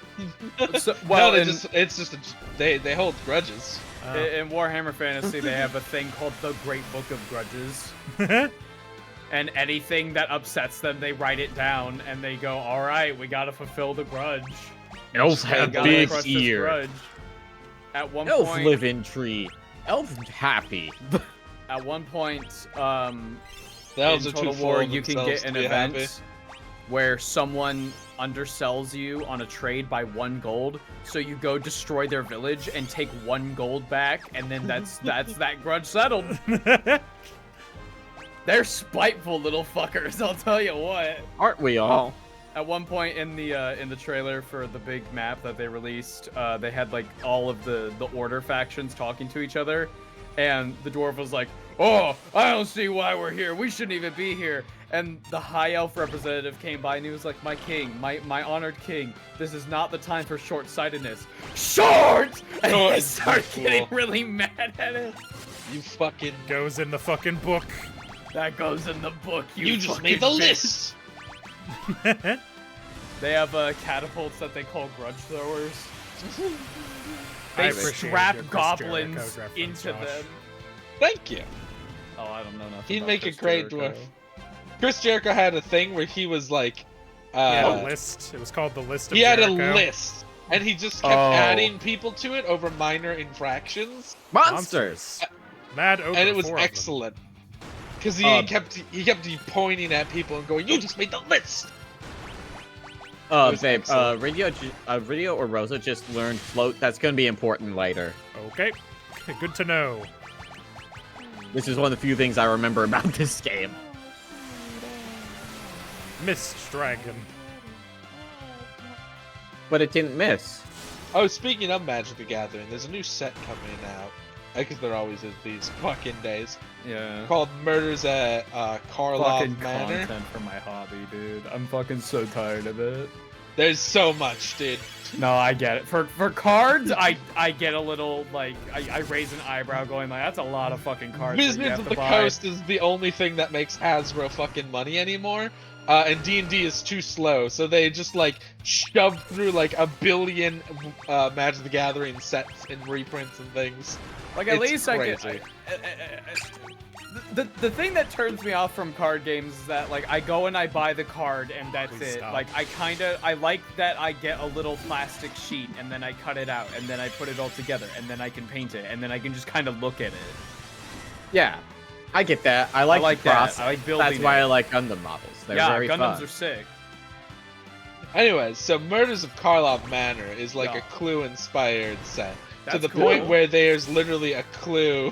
so, Well, well, in, it's just they hold grudges. in Warhammer Fantasy, they have a thing called the Great Book of Grudges, And anything that upsets them, they write it down, and they go, all right, we gotta fulfill the grudge. Elves We have gotta big crush this ear. grudge. At one Elf point, live in tree. Elf happy. at one point, The in elves are Total too full War, of you can themselves get an to be event happy. where someone undersells you on a trade by 1 gold, so you go destroy their village and take 1 gold back, and then that's that grudge settled. They're spiteful little fuckers, I'll tell you what. Aren't we all? At one point in the trailer for the big map that they released, they had like all of the Order factions talking to each other, and the dwarf was like, "Oh, I don't see why we're here. We shouldn't even be here." And the high elf representative came by and he was like, "My king, my honored king, this is not the time for short-sightedness." Short! And Oh, I it's started cool. getting really mad at it. You fucking. Goes in the fucking book. That goes in the book. You just fucking made the bitch. list. They have catapults that they call grudge throwers. I They appreciate strap your Chris goblins Jericho's reference, into Josh. them. Thank you. Oh, I don't know nothing. He'd about make a Chris great Jericho. dwarf. Chris Jericho had a thing where he was like, The list. It was called the list of he had a Jericho. list, and he just kept adding people to it over minor infractions, Monsters. Mad Ogre, and it was 4 of them. excellent. Because he Um, kept pointing at people and going, "You just made the list." was Babe, excellent. Radio or Rosa just learned float. That's gonna be important later. Okay. Good to know. This is one of the few things I remember about this game. Mist Dragon. But it didn't miss. Oh, speaking of Magic the Gathering, there's a new set coming out. Because there always is these fucking days. Yeah. Called Murders at Karlov Fucking Manor. content for my hobby, dude. I'm fucking so tired of it. There's so much, dude. No, I get it. For cards, I get a little like I raise an eyebrow, going like, that's a lot of fucking cards. that you Wizards have of to the buy. Coast is the only thing that makes Hasbro fucking money anymore. And D&D is too slow, so they just like shove through like a billion Magic the Gathering sets and reprints and things. Like at It's least I get. crazy. The thing that turns me off from card games is that like I go and I buy the card and that's Please it. stop. Like I like that I get a little plastic sheet and then I cut it out and then I put it all together and then I can paint it and then I can just kind of look at it. Yeah, I get that. I like the that. process. I like building. That's why it. I like Gundam models. They're yeah, very Gundams fun. are sick. Anyways, so Murders of Karlov Manor is like Yeah. a Clue-inspired set. To That's the cool. point where there's literally a Clue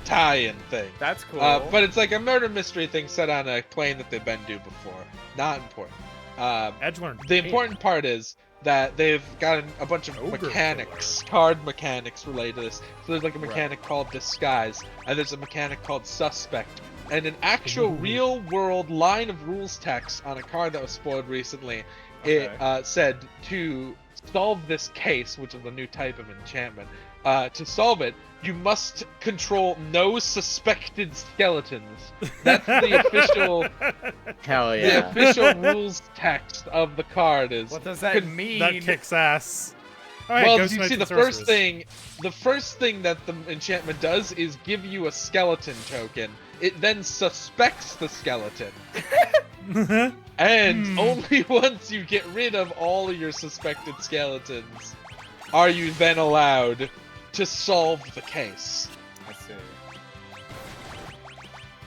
tie-in thing. That's cool. But it's like a murder mystery thing set on a plane that they've been to before. Not important. Edgelord. The important part is that they've got a bunch of Ogre mechanics, card mechanics related to this. So there's like a mechanic called Disguise, and there's a mechanic called Suspect, and an actual real-world line of rules text on a card that was spoiled recently. Okay. It said to solve this case, which is a new type of enchantment. To solve it, you must control no suspected skeletons. That's the official. Hell The yeah. official rules text of the card is. what does that could- mean? That kicks ass. Alright, Well, Ghost you Knights see, and the first Sorcerers. thing that the enchantment does is give you a skeleton token. It then suspects the skeleton, and only once you get rid of all of your suspected skeletons are you then allowed to solve the case. I see.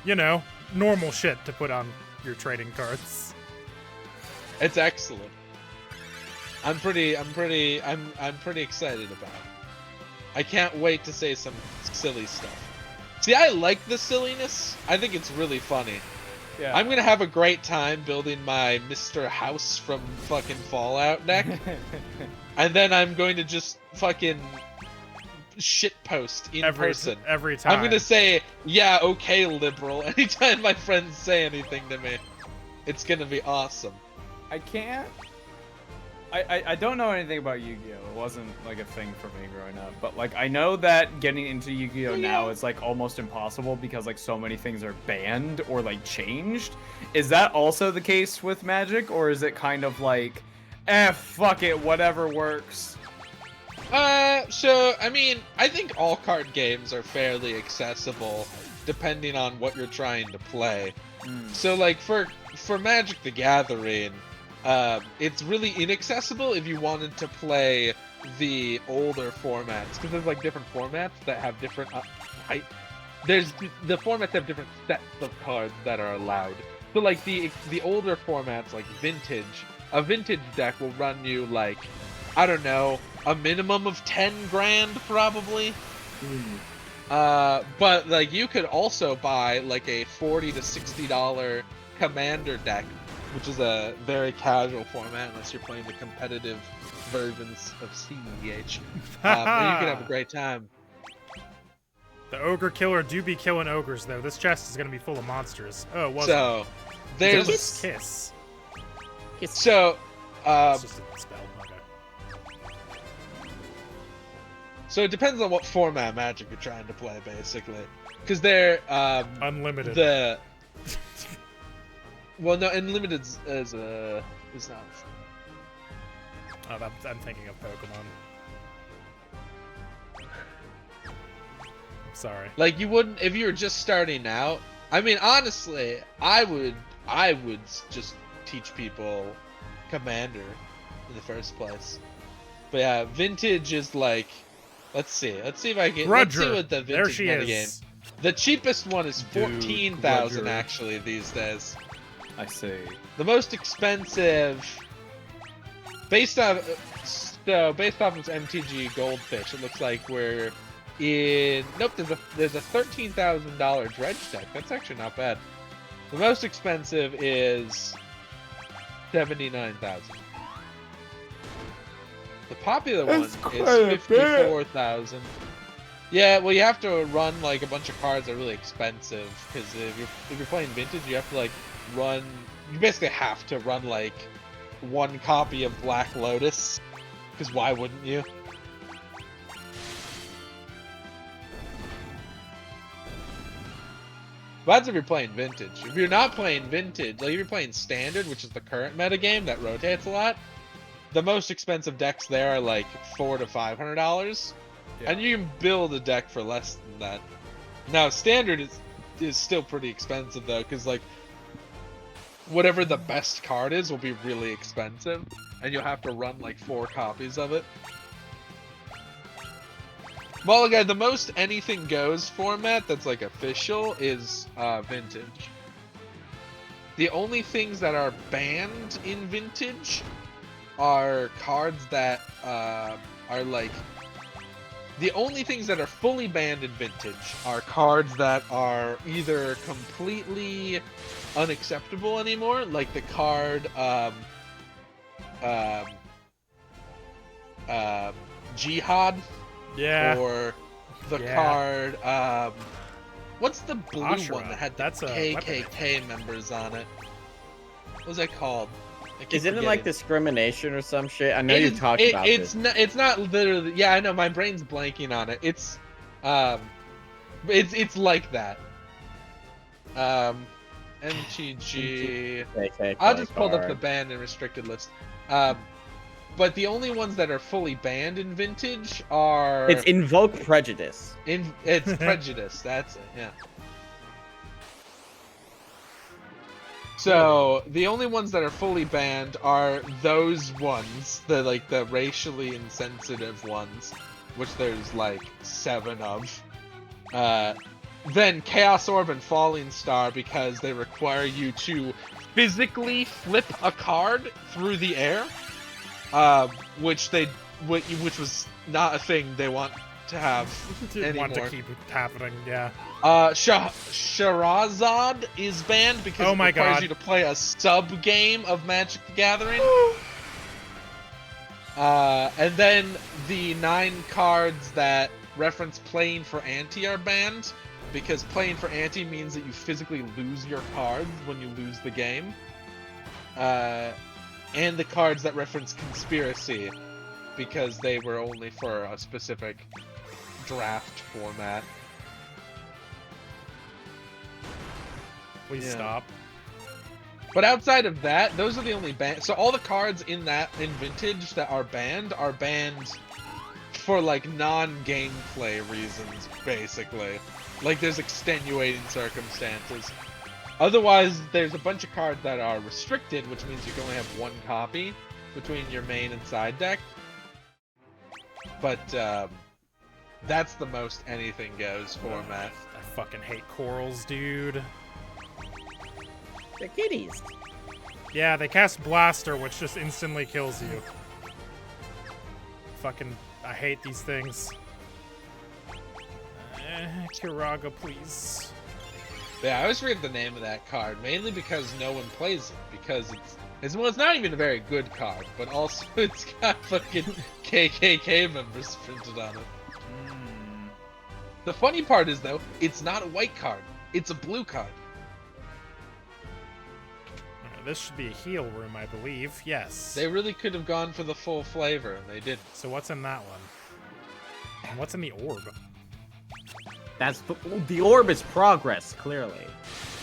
You know, normal shit to put on your trading cards. It's excellent. I'm pretty excited about it. I can't wait to say some silly stuff. See, I like the silliness. I think it's really funny. Yeah. I'm gonna have a great time building my Mr. House from fucking Fallout deck, and then I'm going to just fucking shitpost in person. Every time. I'm gonna say, yeah, okay, liberal, anytime my friends say anything to me. It's gonna be awesome. I can't. I don't know anything about Yu-Gi-Oh! It wasn't like a thing for me growing up, but like I know that getting into Yu-Gi-Oh! Now is like almost impossible because like so many things are banned or like changed. Is that also the case with Magic, or is it kind of like, fuck it, whatever works? So, I mean, I think all card games are fairly accessible depending on what you're trying to play. So like for Magic the Gathering, it's really inaccessible if you wanted to play the older formats, because there's like different formats that have different there's the formats have different sets of cards that are allowed. So like the older formats, like Vintage, a Vintage deck will run you like, I don't know, a minimum of 10 grand probably. But like you could also buy like a $40 to $60 Commander deck, which is a very casual format unless you're playing the competitive versions of CEH. And you can have a great time. The Ogre Killer do be killing ogres, though. This chest is going to be full of monsters. Oh, it wasn't. So, there's... Kiss. So, it's just a spell. Okay. So it depends on what format Magic you're trying to play, basically. Because they're, Unlimited. Well, no, Unlimited is not... Oh, I'm thinking of Pokemon. Sorry. Like, you wouldn't, if you were just starting out, I mean, honestly, I would just teach people Commander in the first place. But yeah, Vintage is like, let's see if I can, let's see what the Vintage metagame. The cheapest one is 14,000 actually these days. I see. The most expensive, based off its MTG Goldfish, it looks like we're in. Nope, there's a $13,000 Dredge deck. That's actually not bad. The most expensive is 79,000. The popular one is 54,000. Yeah, well, you have to run like a bunch of cards that are really expensive, because if you're playing Vintage, you have to like run. You basically have to run like one copy of Black Lotus, because why wouldn't you? But that's if you're playing Vintage. If you're not playing Vintage, like if you're playing Standard, which is the current metagame that rotates a lot, the most expensive decks there are like $400 to $500, and you can build a deck for less than that. Now Standard is still pretty expensive though, because like whatever the best card is will be really expensive, and you'll have to run like 4 copies of it. Well, again, the most anything goes format that's like official is Vintage. The only things that are banned in Vintage are cards that are like... The only things that are fully banned in Vintage are cards that are either completely unacceptable anymore, like the card Jihad. Yeah. Or the card, what's the blue Ashura. one that had the That's KKK members on it? What was that called? Isn't it like discrimination or some shit? I know you talked about this. It's not literally. Yeah, I know. My brain's blanking on it. It's like that. MTG. I just pulled up the banned and restricted list. But the only ones that are fully banned in Vintage are... It's Invoke Prejudice. It's Prejudice, that's it, yeah. So, the only ones that are fully banned are those ones, the racially insensitive ones, which there's like 7 of. Then Chaos Orb and Falling Star, because they require you to physically flip a card through the air. Which was not a thing they want to have anymore. Want to keep happening, yeah. Shahrazad is banned because it requires you to play a sub-game of Magic the Gathering. And then the 9 cards that reference playing for Ante are banned, because playing for Ante means that you physically lose your cards when you lose the game. And the cards that reference Conspiracy, because they were only for a specific draft format. Please stop. But outside of that, those are the only banned. So all the cards in Vintage that are banned for like non-gameplay reasons, basically. Like there's extenuating circumstances. Otherwise, there's a bunch of cards that are restricted, which means you can only have one copy between your main and side deck. But that's the most anything goes format. I fucking hate corals, dude. They're kitties. Yeah, they cast Blaster, which just instantly kills you. Fucking, I hate these things. Kiraga, please. Yeah, I always forget the name of that card, mainly because no one plays it. Because it's not even a very good card, but also it's got fucking KKK members printed on it. The funny part is though, it's not a white card; it's a blue card. This should be a heal room, I believe. Yes. They really could have gone for the full flavor, and they didn't. So what's in that one? And what's in the orb? That's the orb is progress, clearly.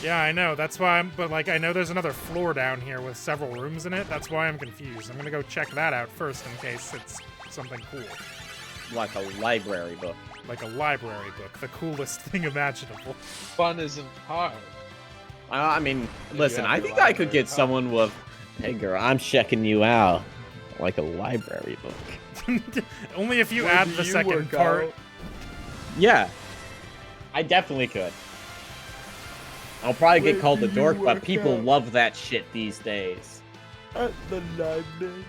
Yeah, I know. That's why but like, I know there's another floor down here with several rooms in it. That's why I'm confused. I'm gonna go check that out first in case it's something cool. Like a library book. Like a library book. The coolest thing imaginable. Fun isn't hard. I mean, listen, have I your think I could library get card. someone with, hey girl, I'm checking you out. Like a library book. Only if you Where add do the you second work part. out? Yeah. I definitely could. I'll probably Where get called do a you dork, but work people out? love that shit these days. At the library.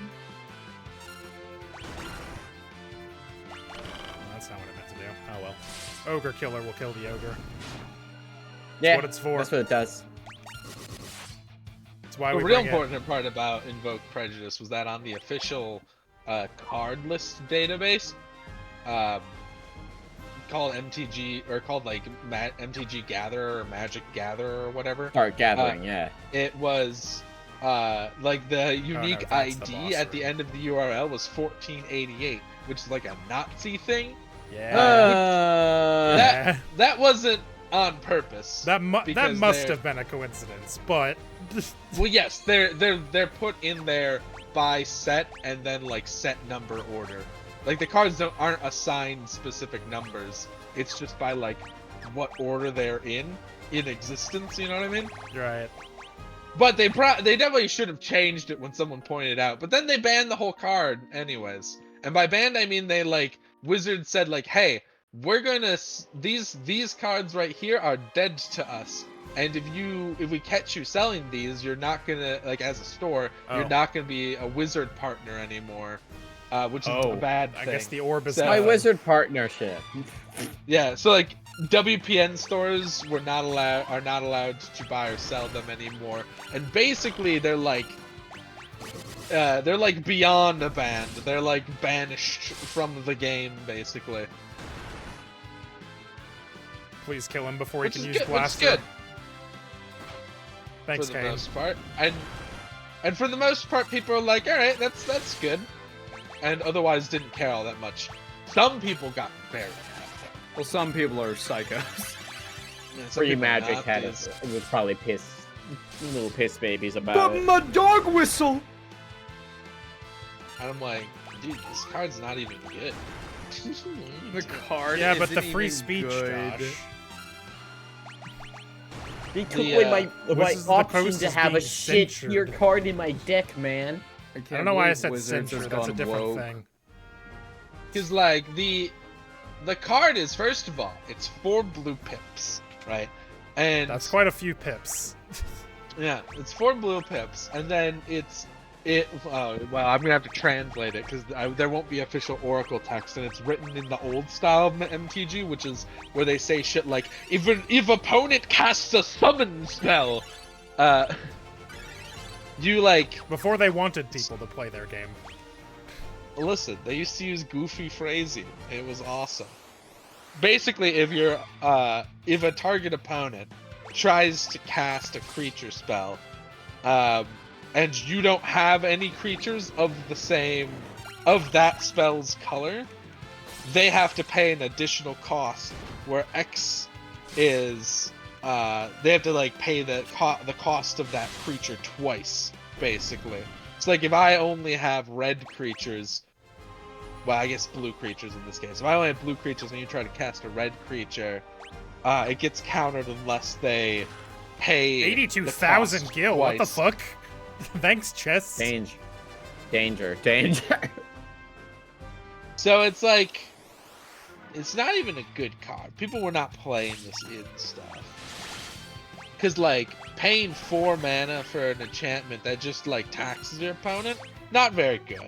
That's not what I meant to do. Oh well. Ogre Killer will kill the ogre. Yeah, what it's for. that's what it does. That's why The we real bring it. important part about Invoke Prejudice was that on the official card list database, called MTG or called like MTG Gatherer or Magic Gatherer or whatever. Start gathering, yeah. It was like the unique that's the ID boss at the room. end of the URL was 1488, which is like a Nazi thing. Yeah. Yeah. That wasn't on purpose. That because must they're- have been a coincidence, but Well, yes, they're put in there by set and then like set number order. Like the cards aren't assigned specific numbers. It's just by like what order they're in existence. You know what I mean? right. But they definitely should have changed it when someone pointed out. But then they banned the whole card anyways. And by banned I mean they like Wizard said like, hey, we're gonna these cards right here are dead to us. And if we catch you selling these, you're not gonna like as a store, you're not gonna be a Wizard partner anymore, which is a bad thing. I guess the orb is So- My wizard partnership. Yeah, so like WPN stores are not allowed to buy or sell them anymore, and basically they're like beyond a ban. They're like banished from the game, basically. Please kill him before he Which can is use good. blaster. Which is good Thanks, for the Kane. most part, and for the most part, people are like, all right, that's good, and otherwise didn't care all that much. Some people got very mad. Well, some people are psychos. Yeah, some Free people Magic not had these. it would probably piss little piss babies about it. my dog whistle! And I'm like, dude, this card's not even good. The card Yeah, but the isn't free even speech, good. Josh. They took The, away my Wizards of the option Coast to is have a being shit censored. tier card in my deck, man. I don't know why I said censure. That's a different woke. thing. Because like the card is, first of all, it's 4 blue pips, right? And That's quite a few pips. yeah, it's 4 blue pips, and then well, I'm gonna have to translate it because there won't be official Oracle text, and it's written in the old style of MTG, which is where they say shit like, if opponent casts a summon spell, you like Before they wanted people to play their game. listen. They used to use goofy phrasing. It was awesome. Basically, if a target opponent tries to cast a creature spell, and you don't have any creatures of that spell's color, they have to pay an additional cost, where X is they have to like pay the cost of that creature twice, basically. It's like if I only have red creatures, well, I guess blue creatures in this case. If I only have blue creatures and you try to cast a red creature, it gets countered unless they pay 82,000 gil. What the twice. fuck? Thanks, chess. Danger. So it's like, it's not even a good card. People were not playing this in stuff. Because, like, paying 4 mana for an enchantment that just, like, taxes your opponent, not very good.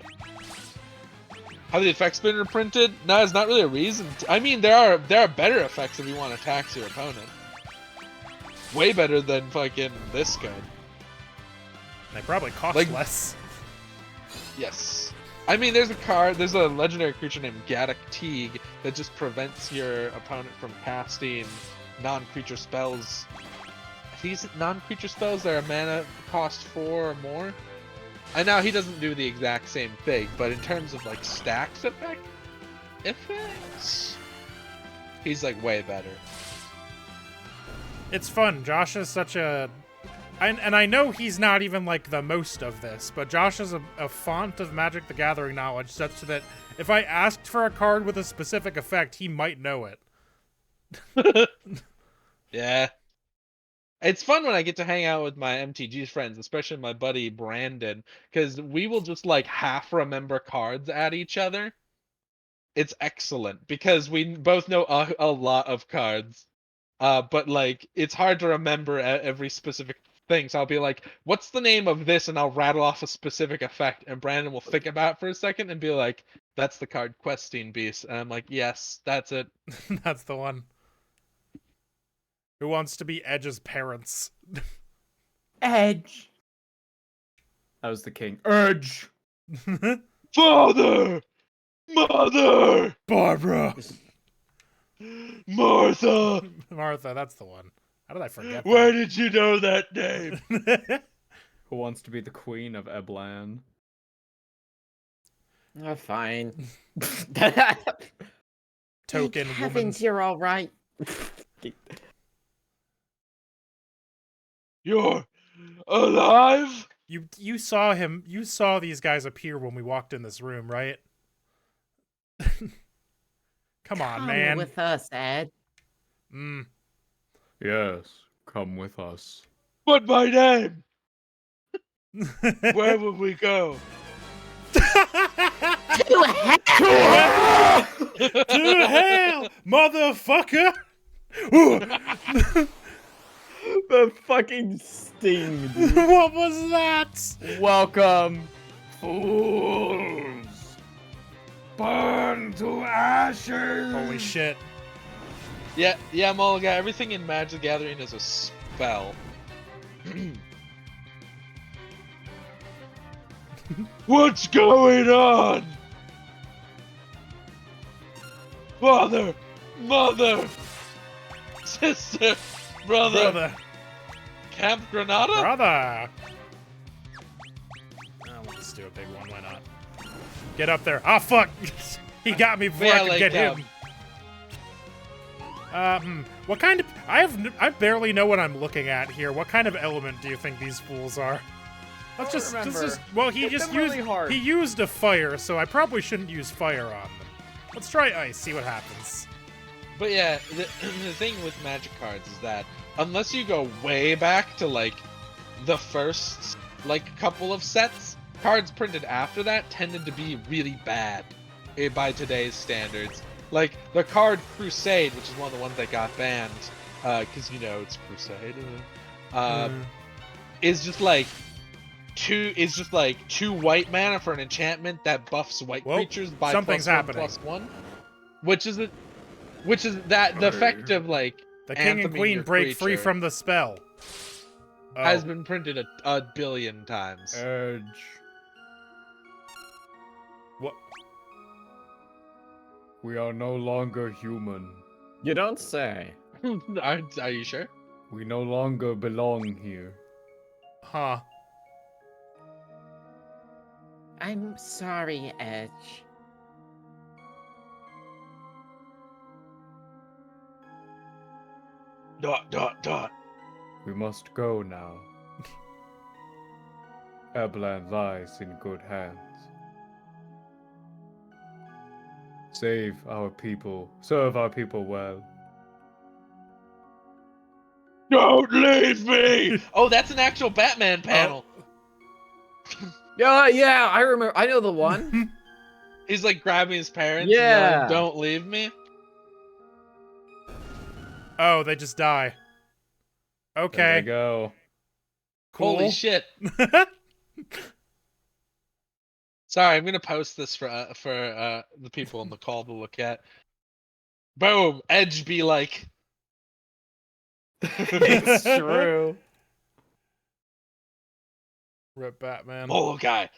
How the effects been reprinted? No, it's not really a reason. I mean, there are better effects if you want to tax your opponent. Way better than fucking this good. They probably cost Like- less. Yes. I mean, there's a legendary creature named Gaddock Teague that just prevents your opponent from casting non-creature spells. These non-creature spells that are mana cost 4 or more. And now he doesn't do the exact same thing, but in terms of like stacks effects, he's like way better. It's fun. Josh is such a... And I know he's not even, like, the most of this, but Josh is a font of Magic the Gathering knowledge such that if I asked for a card with a specific effect, he might know it. Yeah. It's fun when I get to hang out with my MTG friends, especially my buddy Brandon, because we will just, like, half remember cards at each other. It's excellent, because we both know a lot of cards. But, like, it's hard to remember every specific thing, so I'll be like, what's the name of this? And I'll rattle off a specific effect, and Brandon will think about it for a second and be like, that's the card Questing Beast. And I'm like, yes, that's it. That's the one. Who wants to be Edge's parents? Edge. That was the king. Edge. Father! Mother! Barbara! Martha! Martha, that's the one. How did I forget Where did you know that name? that? Who wants to be the queen of Eblan? Fine. Token woman. Heavens, you're all right. You're alive? You saw him. You saw these guys appear when we walked in this room, right? Come on, man. With us, Ed. Yes, come with us. But my name? Where would we go? To hell, motherfucker! The fucking sting, dude. What was that? Welcome, fools. Burn to ashes. Holy shit. Yeah, Mulligan, everything in Magic the Gathering is a spell. What's going on? Father, mother, sister, brother. Camp Granada? Brother! Oh, let's do a big one, why not? Get up there. Ah, fuck! He got me before Yeah, I could like, get him. What kind of... I barely know what I'm looking at here. What kind of element do you think these fools are? Let's just well, he Hit just them used... really hard. He used a fire, so I probably shouldn't use fire on them. Let's try ice, see what happens. But yeah, the thing with Magic cards is that unless you go way back to like the first like couple of sets, cards printed after that tended to be really bad by today's standards. Like the card Crusade, which is one of the ones that got banned, because you know it's Crusade, is just like two white mana for an enchantment that buffs white Whoa, creatures by something's happening. +1, which is that the effect of like The king and antheming queen your break free creature from the spell. Oh. has been printed a billion times. Edge. What? We are no longer human. You don't say. Are you sure? We no longer belong here. Huh. I'm sorry, Edge. ... We must go now. Eblan lies in good hands. Save our people. Serve our people well. Don't leave me! Oh, that's an actual Batman panel. Yeah, I remember. I know the one. He's like grabbing his parents and Yeah. yelling, "Don't leave me!" Oh, they just die. There Okay. we go. Cool. Holy shit! Sorry, I'm gonna post this for the people on the call to look at. Boom! Edge be like. It's true. Rip Batman. Mologai,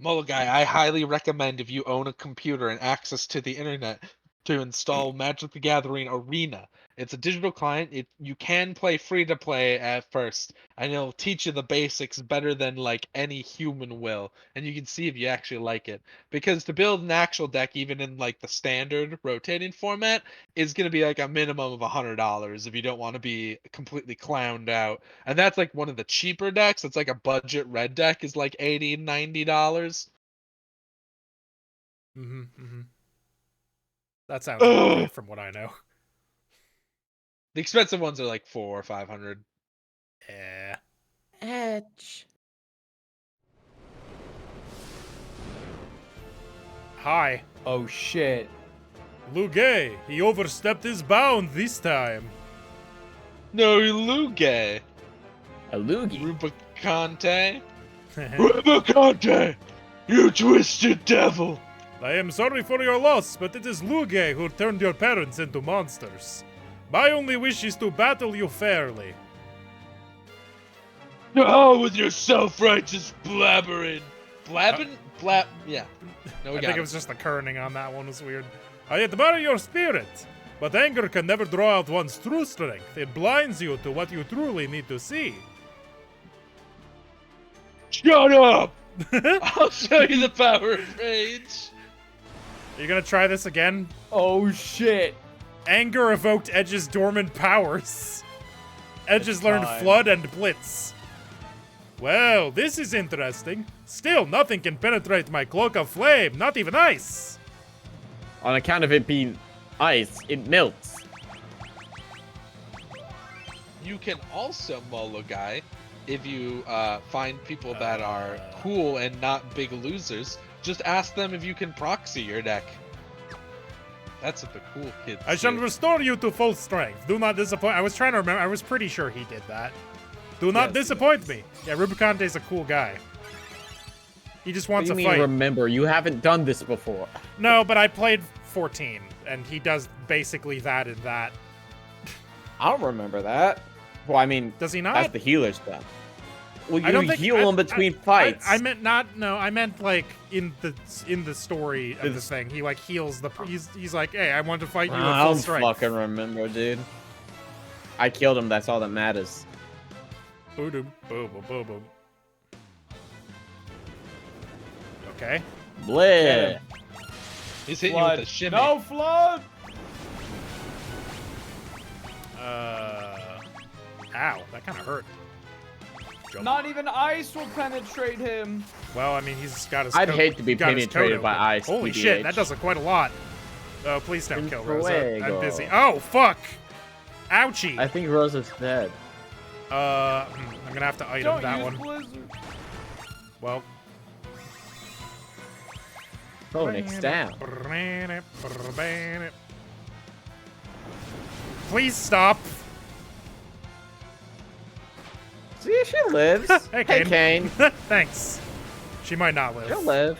I highly recommend if you own a computer and access to the internet to install Magic the Gathering Arena. It's a digital client. You can play free to play at first, and it'll teach you the basics better than like any human will, and you can see if you actually like it. Because to build an actual deck, even in like the standard rotating format, is gonna be like a minimum of $100 if you don't want to be completely clowned out. And that's like one of the cheaper decks. It's like a budget red deck is like $80-$90. That sounds okay from what I know. The expensive ones are like $400 or $500. Yeah. Edge. Hi. Oh shit. Luge, he overstepped his bound this time. No, Luge. A loogie. Rubicante. Rubicante! You twisted devil! I am sorry for your loss, but it is Luge who turned your parents into monsters. My only wish is to battle you fairly. To hell with your self-righteous blabbering. Blabbing? Yeah. No, we I got think it it. was just the kerning on that one was weird. I admire your spirit, but anger can never draw out one's true strength. It blinds you to what you truly need to see. Shut up! I'll show you the power of rage. Are you gonna try this again? Oh shit. Anger evoked Edge's dormant powers. Edge has learned time. Flood and Blitz. Well, this is interesting. Still, nothing can penetrate my cloak of flame, not even ice. On account of it being ice, it melts. You can also Mologai if you find people that are cool and not big losers. Just ask them if you can proxy your deck. That's what the cool kids I shall do. restore you to full strength. Do not disappoint. I was trying to remember. I was pretty sure he did that. Do not disappoint me. Yeah, Rubiconte's a cool guy. He just wants What do a you mean, fight. remember? You haven't done this before. No, but I played 14, and he does basically that and that. I don't remember that. Well, I mean, Does he not? that's the healer stuff. Well, I you don't think heal him between fights. I meant not. No, I meant like in the story of this thing. He like heals the. He's like, hey, I want to fight you I at full don't strength. fucking remember, dude. I killed him. That's all that matters. Boom, boom, boom, boom, boom. Okay. Bleh. He's hitting Flood. you with a shimmy. No flood. Ow, that kind of hurt. Jump. Not even ice will penetrate him. Well, I mean, he's got his. I'd coat- hate to be got his coat penetrated by open. ice, Holy TBH. shit, that does quite a lot. Oh, please don't kill Rosa. I'm Fuego. busy. Oh, fuck. Ouchie. I think Rosa's dead. I'm gonna have to item Don't that use one. blizzard. Well. Phoenix down. Please stop. See, she lives. Hey, Hey, Kane. Kane. Thanks. She might not live. She'll live.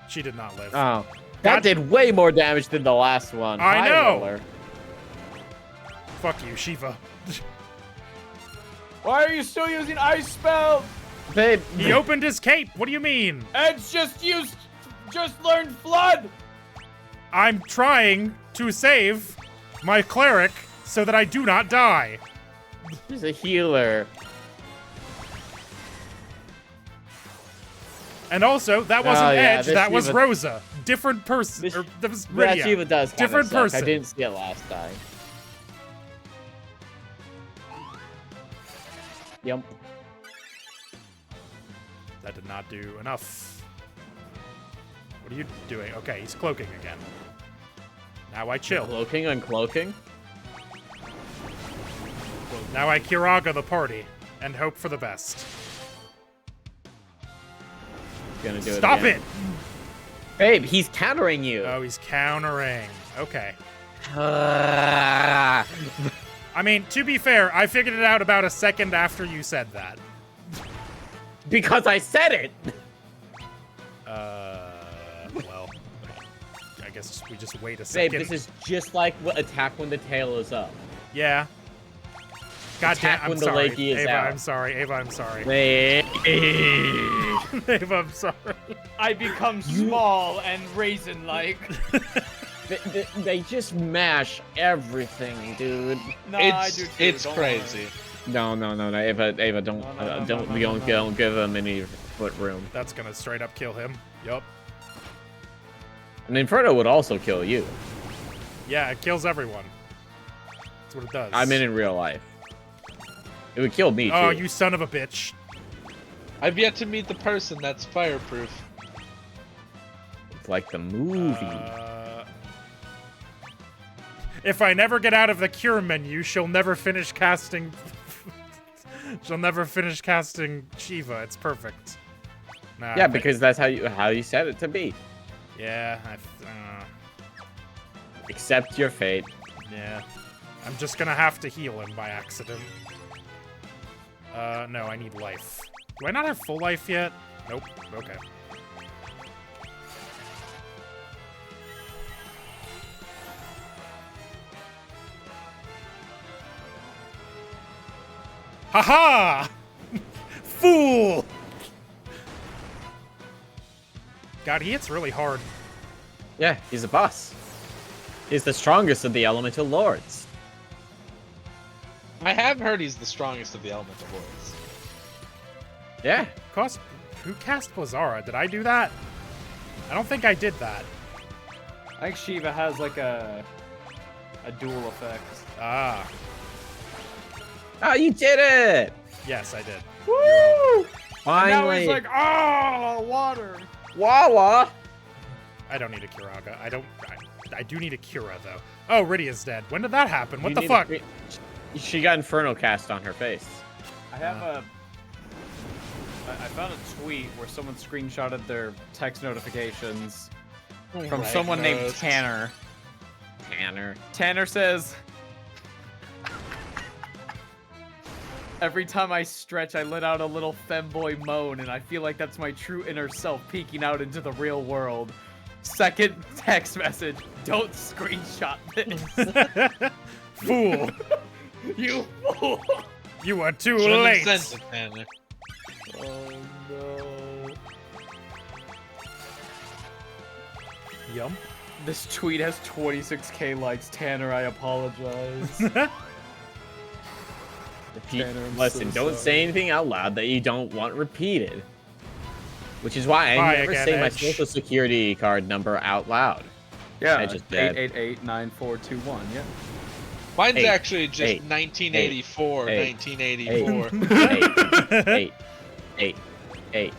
She did not live. Oh. That did way more damage than the last one. I High know. roller. Fuck you, Shiva. Why are you still using ice spell? Babe. He opened his cape. What do you mean? Edge just learned flood. I'm trying to save my cleric so that I do not die. She's a healer. And also, that wasn't Oh, yeah, Edge, this that was Shiva- Rosa. Different person. This- Or, that was That Rydia. Shiva does kinda Different suck. person. I didn't see it last time. Yep. That did not do enough. What are you doing? Okay, he's cloaking again. Now I chill. Cloaking, uncloaking. Now I Kiraga the party and hope for the best. Gonna do Stop it. it! Babe, he's countering you. Oh, he's countering. Okay. Ah. I mean, to be fair, I figured it out about a second after you said that. Because I said it. Well, I guess we just wait a Babe, second. this is just like attack when the tail is up. Yeah. God damn, Attack I'm when the sorry. Lakey is Ava, out. I'm sorry. Ava, I'm sorry. Babe. Ava, I'm sorry. I become small and raisin-like. They just mash everything, dude. No, I do too. It's don't crazy. No, Ava, don't, don't give them any foot room. That's gonna straight up kill him. Yup. An Inferno would also kill you. Yeah, it kills everyone. That's what it does. I mean, in real life. It would kill me, too. Oh, you son of a bitch. I've yet to meet the person that's fireproof. It's like the movie. If I never get out of the cure menu, she'll never finish casting... she'll never finish casting Shiva. It's perfect. Nah, Yeah, because that's how you set it to be. Yeah, Accept your fate. yeah. I'm just gonna have to heal him by accident. No, I need life. Do I not have full life yet? Nope. Okay. Haha! Fool! God, he hits really hard. Yeah, he's a boss. He's the strongest of the elemental lords. I have heard he's the strongest of the elemental lords. Yeah. Who cast Blazara? Did I do that? I don't think I did that. I think Shiva has like a dual effect. Ah, Oh, you did it! yes, I did. Woo! Finally. Now he's like, oh, water. Wawa! I don't need a Kiraga. I do need a Kira, though. Oh, Rydia's dead. When did that happen? What You the need fuck? She got Inferno cast on her face. I have I found a tweet where someone screenshotted their text notifications from someone named Tanner. Tanner says, every time I stretch, I let out a little femboy moan, and I feel like that's my true inner self peeking out into the real world. Second text message, don't screenshot this. Fool! You fool! You are too Shouldn't have late! sent it, Tanner. Oh no. Yum. This tweet has 26k likes. Tanner, I apologize. Tanner, I'm Listen, so don't sorry. say anything out loud that you don't want repeated. Which is why I Bye never again, say my Edge. social security card number out loud. Yeah, I just did. 888-9421, yeah. Mine's Eight, actually just eight, 1984, eight, 1984. Eight.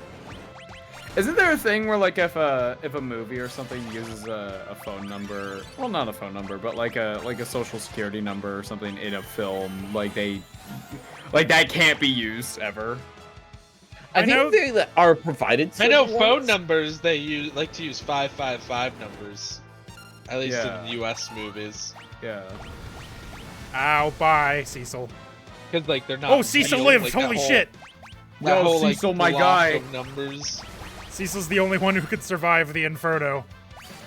Isn't there a thing where, like, if a movie or something uses a phone number, well, not a phone number, but like a social security number or something in a film, like that can't be used ever? I know- think they are provided. I know certain phone ones. numbers they like to use 555 numbers, at least Yeah. in U.S. movies, Yeah. Ow, bye, Cecil. because like they're not. Oh, Cecil real, lived! like, that Holy whole- shit! That Yo, whole, Cecil, my block guy. of numbers. Cecil's the only one who could survive the Inferno.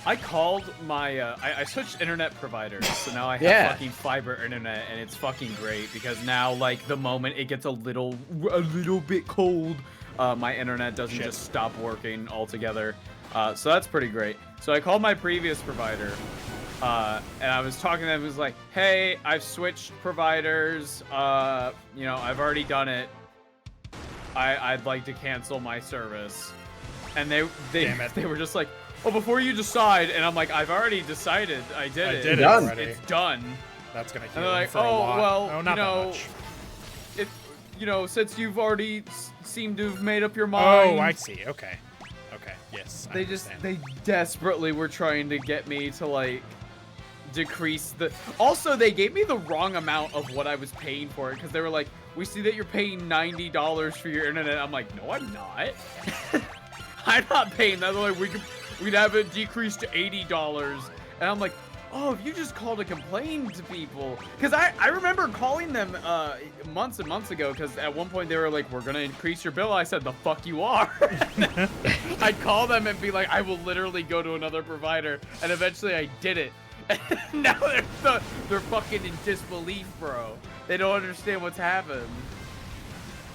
I called my, I switched internet providers, so now I have Yeah. fucking fiber internet, and it's fucking great, because now, like, the moment it gets a little bit cold, my internet doesn't Shit. just stop working altogether. So that's pretty great. So I called my previous provider, and I was talking to them, it was like, hey, I've switched providers, you know, I've already done it. I'd like to cancel my service. And Damn it. they were just like, oh, before you decide, and I'm like, I've already decided. I did I it. did it Done. already. It's done. That's gonna heal And they're him like, for a oh, lot. well, oh, you not know, that much. it, you know, since you've already seemed to have made up your mind. Oh, I see. Okay. Okay. Yes. I They just, understand. they desperately were trying to get me to, like, decrease the. Also, they gave me the wrong amount of what I was paying for it because they were like, "We see that you're paying $90 for your internet." I'm like, "No, I'm not. I'm not paying that. They're like, we'd have it decreased to $80." And I'm like, "Oh, if you just called to complain to people," because I remember calling them months and months ago because at one point they were like, "We're gonna increase your bill." I said, "The fuck you are." I'd call them and be like, "I will literally go to another provider," and eventually I did it. Now they're fucking in disbelief, bro. They don't understand what's happened.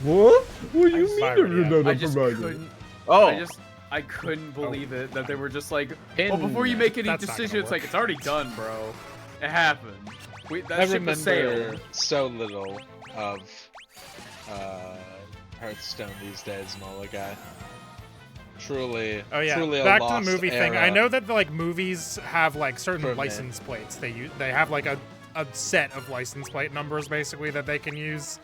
What? What do you mean sorry, there's yeah. another I just provider? couldn't. Oh, I couldn't believe it that they were just like, In- "Oh, before you make any That's not gonna decision, it's like work. it's already done, bro. It happened. That I ship has remember sailed." so little of Hearthstone these days, MAGicA. Truly, Oh yeah, truly back a to the lost movie thing. era. I know that the movies have like certain For me. license plates. They have like a set of license plate numbers basically that they can use.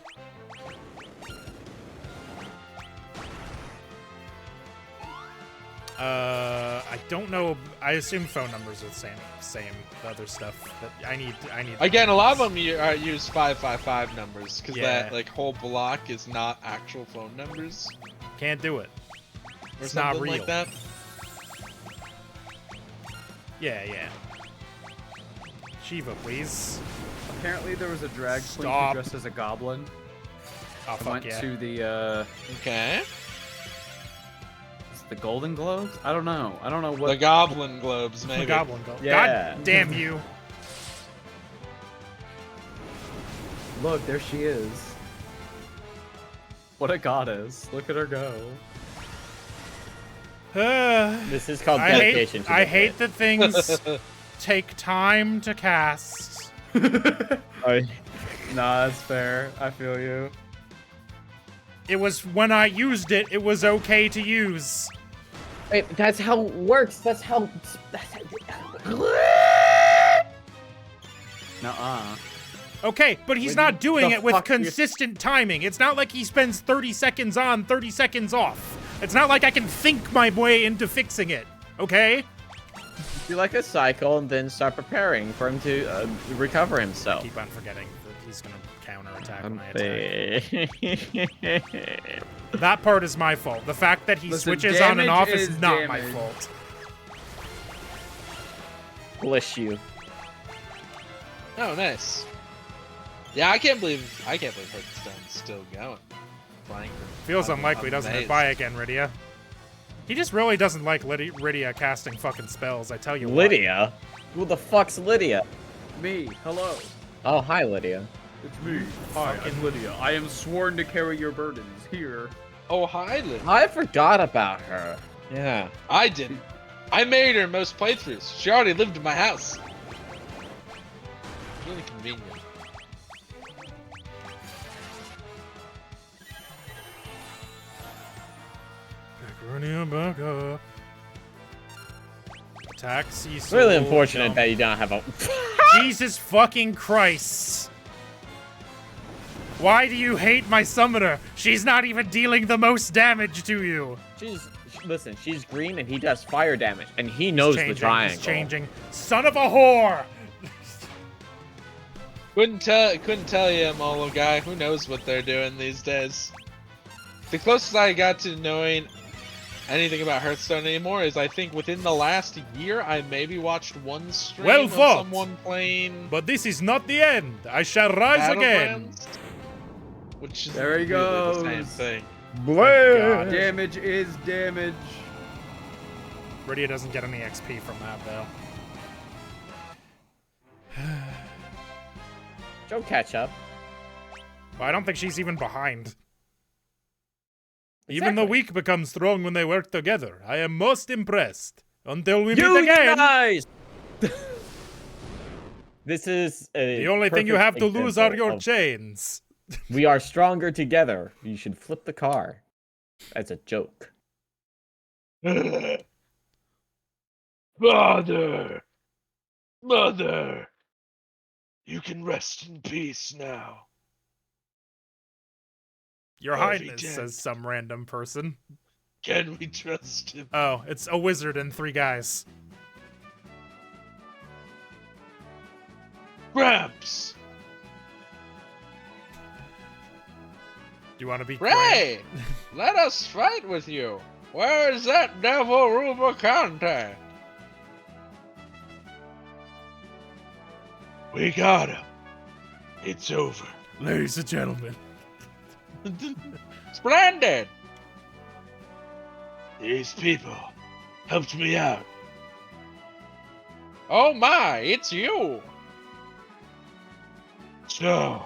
I don't know. I assume phone numbers are the same. The other stuff that I need. Again, a lot of them use 555 numbers because Yeah. that like whole block is not actual phone numbers Can't do it. or It's not something real. like that. Yeah. Shiva, please. Apparently, there was a drag queen Stop. who dressed as a goblin. Oh I fuck went yeah. to the Okay. is it the Golden Globes? I don't know. I don't know The what. Goblin Globes, The maybe. goblin go. Yeah. God damn you. Look, there she is. What a goddess! Look at her go. this is called I dedication. hate. to I the hate bit. that things take time to cast. Oh, Nah, that's fair. I feel you. It was when I used it. It was okay to use. wait, that's how it works. That's how. Nuh-uh. Okay, but he's When not you- doing the it with fuck you- consistent timing. It's not like he spends 30 seconds on, 30 seconds off. It's not like I can think my way into fixing it. Okay? Do like a cycle and then start preparing for him to recover himself. Keep on forgetting that he's gonna counterattack when I attack. That part is my fault. The fact that he Listen, switches on and damage off is is not my damage. fault. Bless you. Oh, nice. Yeah, I can't believe Hearthstone's still going. Frankly. Feels I'm unlikely, doesn't it? amazed. Bye again, Rydia. He just really doesn't like Rydia casting fucking spells, I tell you what. Lydia? Who the fuck's Lydia? Me. Hello. Oh, hi, Lydia. It's me. Hi, I'm Lydia. I am sworn to carry your burdens. Here. Oh, hi, Lynn. I forgot about her. Yeah. I didn't. I married her in most playthroughs. She already lived in my house. Really convenient. Pick Rydia back up. Taxi It's really soul unfortunate jump. that you don't have a. Jesus fucking Christ. Why do you hate my summoner? She's not even dealing the most damage to you. Listen, she's green and he does fire damage, and he knows the triangle. He's changing. Son of a whore! Couldn't tell you, Molo guy. Who knows what they're doing these days? The closest I got to knowing anything about Hearthstone anymore is I think within the last year I maybe watched one stream Well of fought. someone playing But this is not the end. I shall rise again. Battlegrounds, which is There he really the same goes. thing. God. Damage is damage. Rydia doesn't get any XP from that, though. She'll catch up. Well, I don't think she's even behind. Even the weak become strong when they work together. I am most impressed. Until we meet again. guys! This is The only thing you have to lose are your chains. We are stronger together. You should flip the car. That's a joke. Mother! Mother! You can rest in peace now. Your Harvey Highness, Dent. says some random person. Can we trust him? Oh, it's a wizard and 3 guys. Gramps! Do you want to be Ray! Let us fight with you! Where is that devil Rubicante? We got him. It's over. Ladies and gentlemen. Splendid! These people helped me out. Oh my, it's you! So,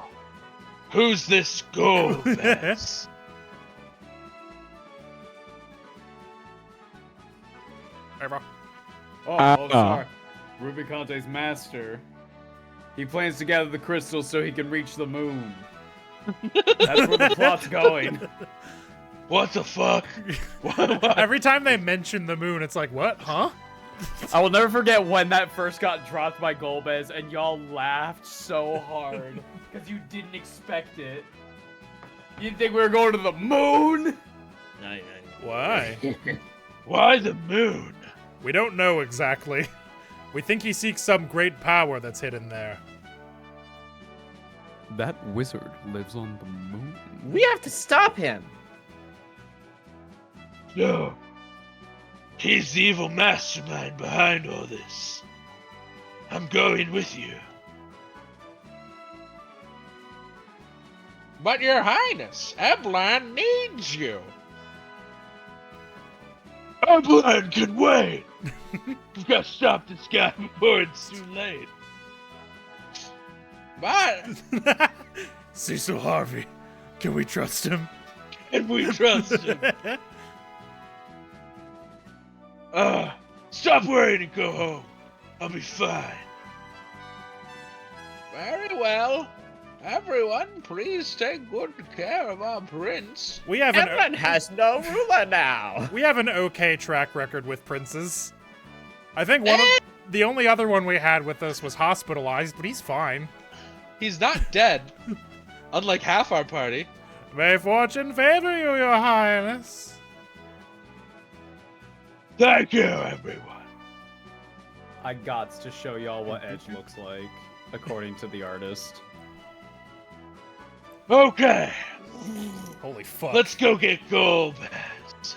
who's this Goldmess? Hey, bro. Sorry. Rubicante's master. He plans to gather the crystals so he can reach the moon. That's where the plot's going. What the fuck? What? Every time they mention the moon, it's like, what? Huh? I will never forget when that first got dropped by Golbez and y'all laughed so hard because you didn't expect it. You didn't think we were going to the moon? Why? Why the moon? We don't know exactly. We think he seeks some great power that's hidden there. That wizard lives on the moon. We have to stop him. No. He's the evil mastermind behind all this. I'm going with you. But your highness, Eblan needs you. Eblan can wait. We've got to stop this guy before it's too late. But Cecil Harvey, can we trust him? can we trust him? Stop worrying and go home. I'll be fine. Very well. Everyone, please take good care of our prince. We have Everyone has no ruler now. we have an okay track record with princes. I think one of the only other one we had with us was hospitalized, but he's fine. He's not dead, unlike half our party. May fortune favor you, your highness. Thank you, everyone. I gots to show y'all what Edge looks like, according to the artist. Okay, Holy fuck. let's go get Golbez.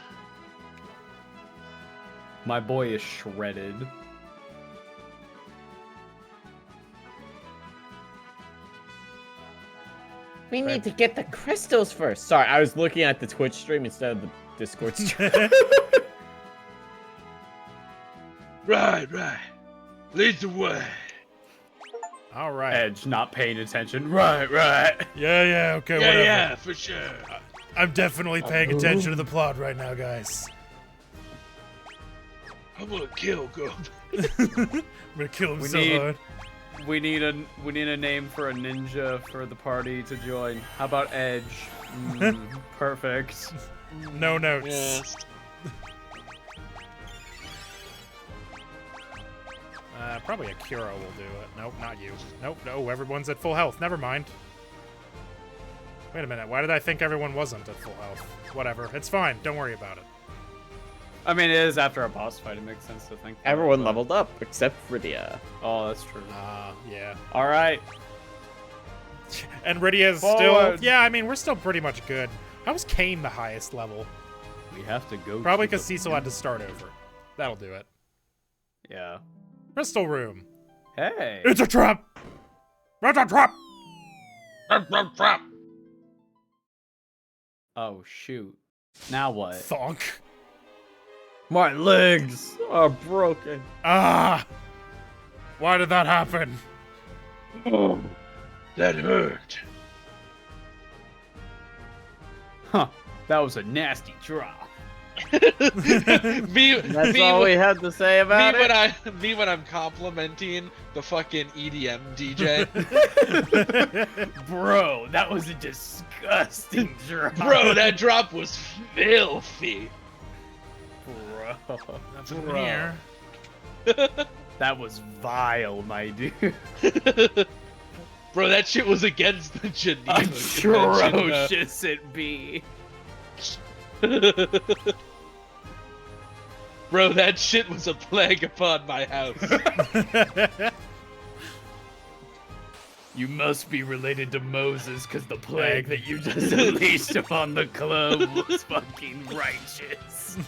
My boy is shredded. We need to get the crystals first. Sorry, I was looking at the Twitch stream instead of the Discord stream. Right. Lead the way. All right. Edge not paying attention. Right. Yeah, okay, whatever. Yeah, for sure. I'm definitely paying attention to the plot right now, guys. I'm gonna kill Golbez. I'm gonna kill him We so need- hard. We need a name for a ninja for the party to join. How about Edge? Perfect. No notes. Yes. Probably Akira will do it. Nope, not you. Nope, no, everyone's at full health. Never mind. Wait a minute, why did I think everyone wasn't at full health? Whatever, it's fine. Don't worry about it. I mean, it is after a boss fight. It makes sense to think. that, Everyone but- leveled up except Rydia. Oh, that's true. Yeah. All right. And Rydia's still... Forward. Yeah, I mean, we're still pretty much good. How was Kane the highest level? We have to go. Probably to the because Cecil had to start over. That'll do it. Yeah. Crystal Room. Hey. It's a trap! It's a trap! Trap. Oh shoot. Now what? Thonk. My legs are broken. Ah! Why did that happen? Oh, that hurt. Huh. That was a nasty drop. That's all we had to say about it. Me when I'm complimenting the fucking EDM DJ. Bro, that was a disgusting drop. Bro, that drop was filthy. Bro. Nothing Bro. here. That was vile, my dude. Bro, that shit was against the Geneva Convention. Atrocious it be. Bro, that shit was a plague upon my house. You must be related to Moses, because the plague that you just unleashed upon the club was fucking righteous.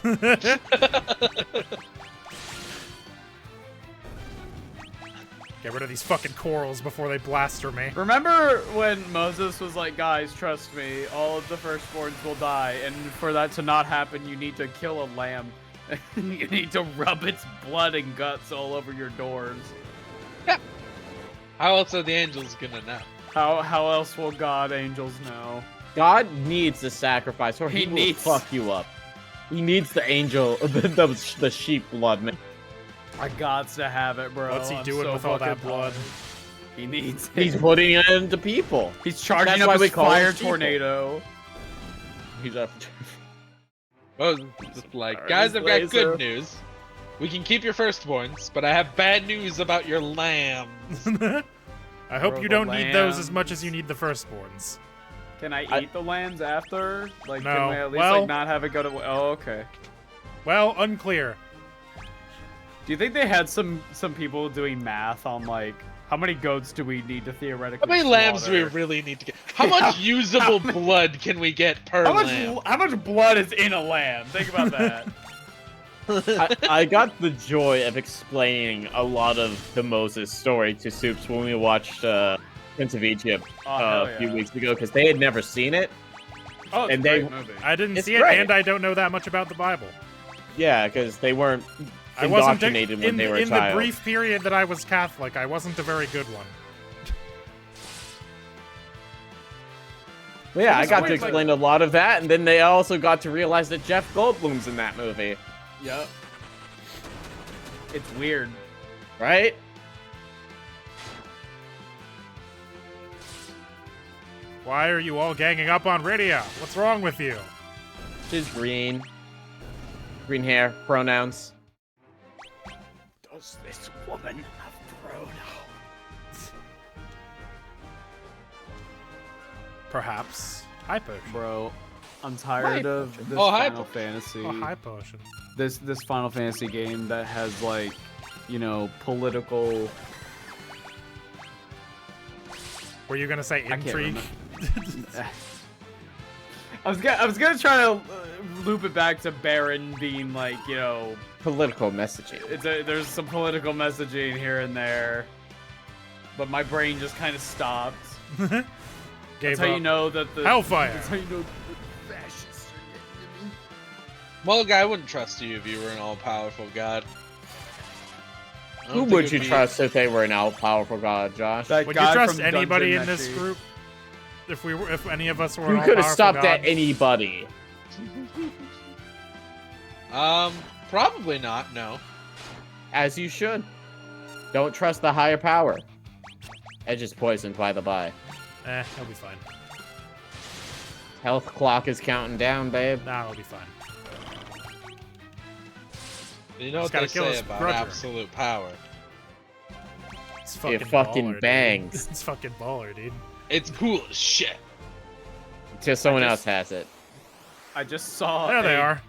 Get rid of these fucking corals before they blaster me. Remember when Moses was like, guys, trust me, all of the firstborns will die, and for that to not happen, you need to kill a lamb. You need to rub its blood and guts all over your doors. Yeah. How else are the angels gonna know? How else will God angels know? God needs the sacrifice, or he will fuck you up. He needs the angel, the sheep blood, man. I gots to have it, bro. What's he doing so with all that fucking blood? pumped. He needs it. He's putting it into people. He's charging That's up why his we call fire him people. tornado. He's up. Well, just like, Alright, guys, this I've got laser. good news. We can keep your firstborns, but I have bad news about your lambs. I hope Bro, you the don't need those as lambs. much as you need the firstborns. Can I eat the lambs after? Like, No. can we at least Well- like not have it go to? Oh, okay. Well, unclear. Do you think they had some people doing math on like how many goats do we need to theoretically? How many lambs do we slaughter? really need to get? How much usable blood can we get per lamb? How much blood is in a lamb? Think about that. I got the joy of explaining a lot of the Moses story to Soups when we watched Prince of Egypt Oh, hell a few yeah. weeks ago, because they had never seen it. Oh, it's And a they- great movie. I didn't It's see great. it, and I don't know that much about the Bible. Yeah, because they weren't I wasn't indoctrinated when they were a in the child. brief period that I was Catholic. I wasn't a very good one. But yeah, I It's got to always, like- explain a lot of that, and then they also got to realize that Jeff Goldblum's in that movie, Yep. It's weird. right? Why are you all ganging up on Rydia? What's wrong with you? She's green. Green hair, pronouns. Does this woman have pronouns? Perhaps. High potion. Bro, I'm tired of this Oh, hi, Final Fantasy. A high potion. This Final Fantasy game that has like, you know, political. Were you gonna say can't intrigue? I was gonna try to loop it back to Baron being like, you know, Political messaging. there's some political messaging here and there, but my brain just kind of stopped. Gave That's how up. you know that the Hellfire. That's how you know the fascists are getting to me. Well, I wouldn't trust you if you were an all-powerful god. I don't Who think would it'd you be- trust if they were an all-powerful god, Josh? That Would you guy trust from anybody Dungeon in this Meshi. group? If any of us were You an could have all-powerful stopped god? at anybody. Probably not. No. As you should. Don't trust the higher power. Edge is poisoned, by the by. He'll be fine. Health clock is counting down, babe. Nah, he'll be fine. You know Just what they gotta kill say his about brother. absolute power? It's fucking It fucking baller, dude. bangs. It's fucking baller, dude. It's cool as shit. Till someone I else just- has it. I just saw. There they are.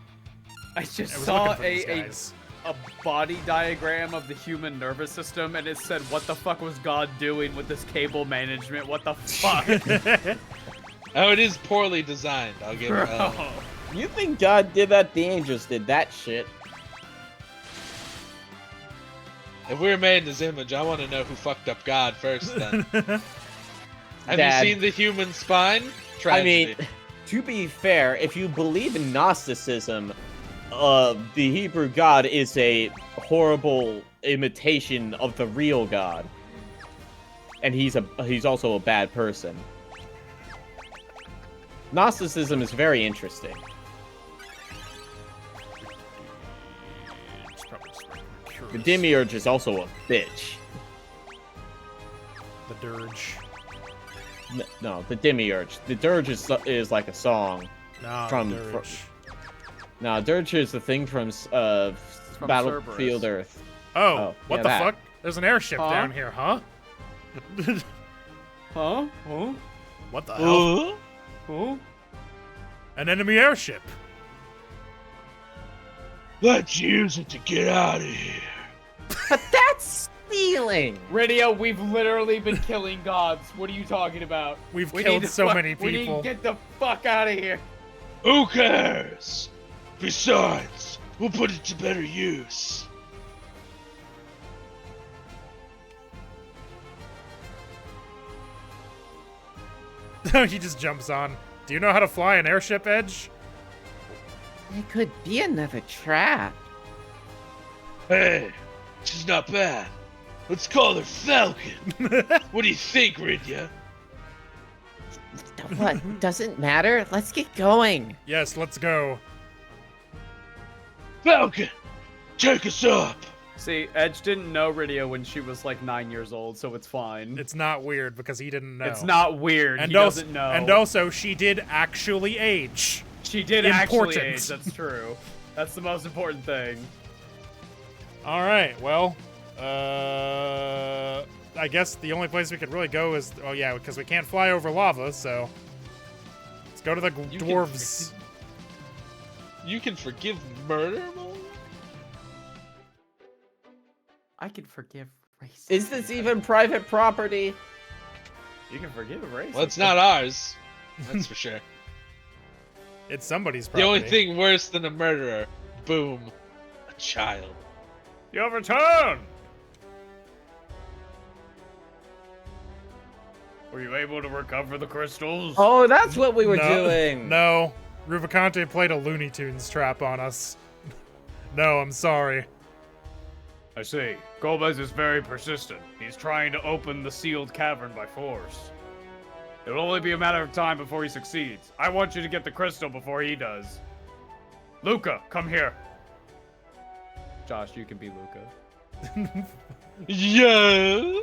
I just I was saw looking for these guys. a body diagram of the human nervous system, and it said, "What the fuck was God doing with this cable management? What the fuck?" Oh, it is poorly designed. I'll give it. Bro. You think God did that? The angels did that shit. If we're made in His image, I want to know who fucked up God first. Then have Dad. you seen the human spine? I Tragedy. mean, to be fair, if you believe in Gnosticism, the Hebrew God is a horrible imitation of the real God, and he's also a bad person. Gnosticism is very interesting. It's probably just like The curious. Demiurge is also a bitch. The dirge. No, the Demiurge. The Dirge is like a song. No, From- the dirge. No, Dirge is the thing from Battlefield Cerberus. Earth. Oh, what yeah, the that. fuck? There's an airship Huh? down here, huh? Huh? Huh? What the hell? Huh? An enemy airship. Let's use it to get out of here. But that's stealing. Radio, we've literally been killing gods. What are you talking about? We've We killed need to so fuck- many We need to people. get the fuck out of here. Who cares? Besides, we'll put it to better use. He just jumps on. Do you know how to fly an airship, Edge? It could be another trap. Hey, she's not bad. Let's call her Falcon. What do you think, Ridya? What? Doesn't matter. Let's get going. Yes, let's go. Falcon, take us up. See, Edge didn't know Rydia when she was like 9 years old, so it's fine. It's not weird because he didn't know. It's not weird. And He also, doesn't know. And also, she did actually age. She did Important. actually age. That's true. That's the most important thing. All right, well, I guess the only place we could really go is, oh yeah, because we can't fly over lava, so let's go to the You dwarves. You can forgive murder, Mo? I can forgive racism. Is this even private property? You can forgive racism. Well, it's not ours. That's for sure. It's somebody's The property. only thing worse than a murderer, boom, a child. Your return! Were you able to recover the crystals? Oh, that's what we were No, doing. No, Rubicante played a Looney Tunes trap on us. No, I'm sorry. I see. Gomez is very persistent. He's trying to open the sealed cavern by force. It'll only be a matter of time before he succeeds. I want you to get the crystal before he does. Luca, come here. Josh, you can be Luca. Yeah.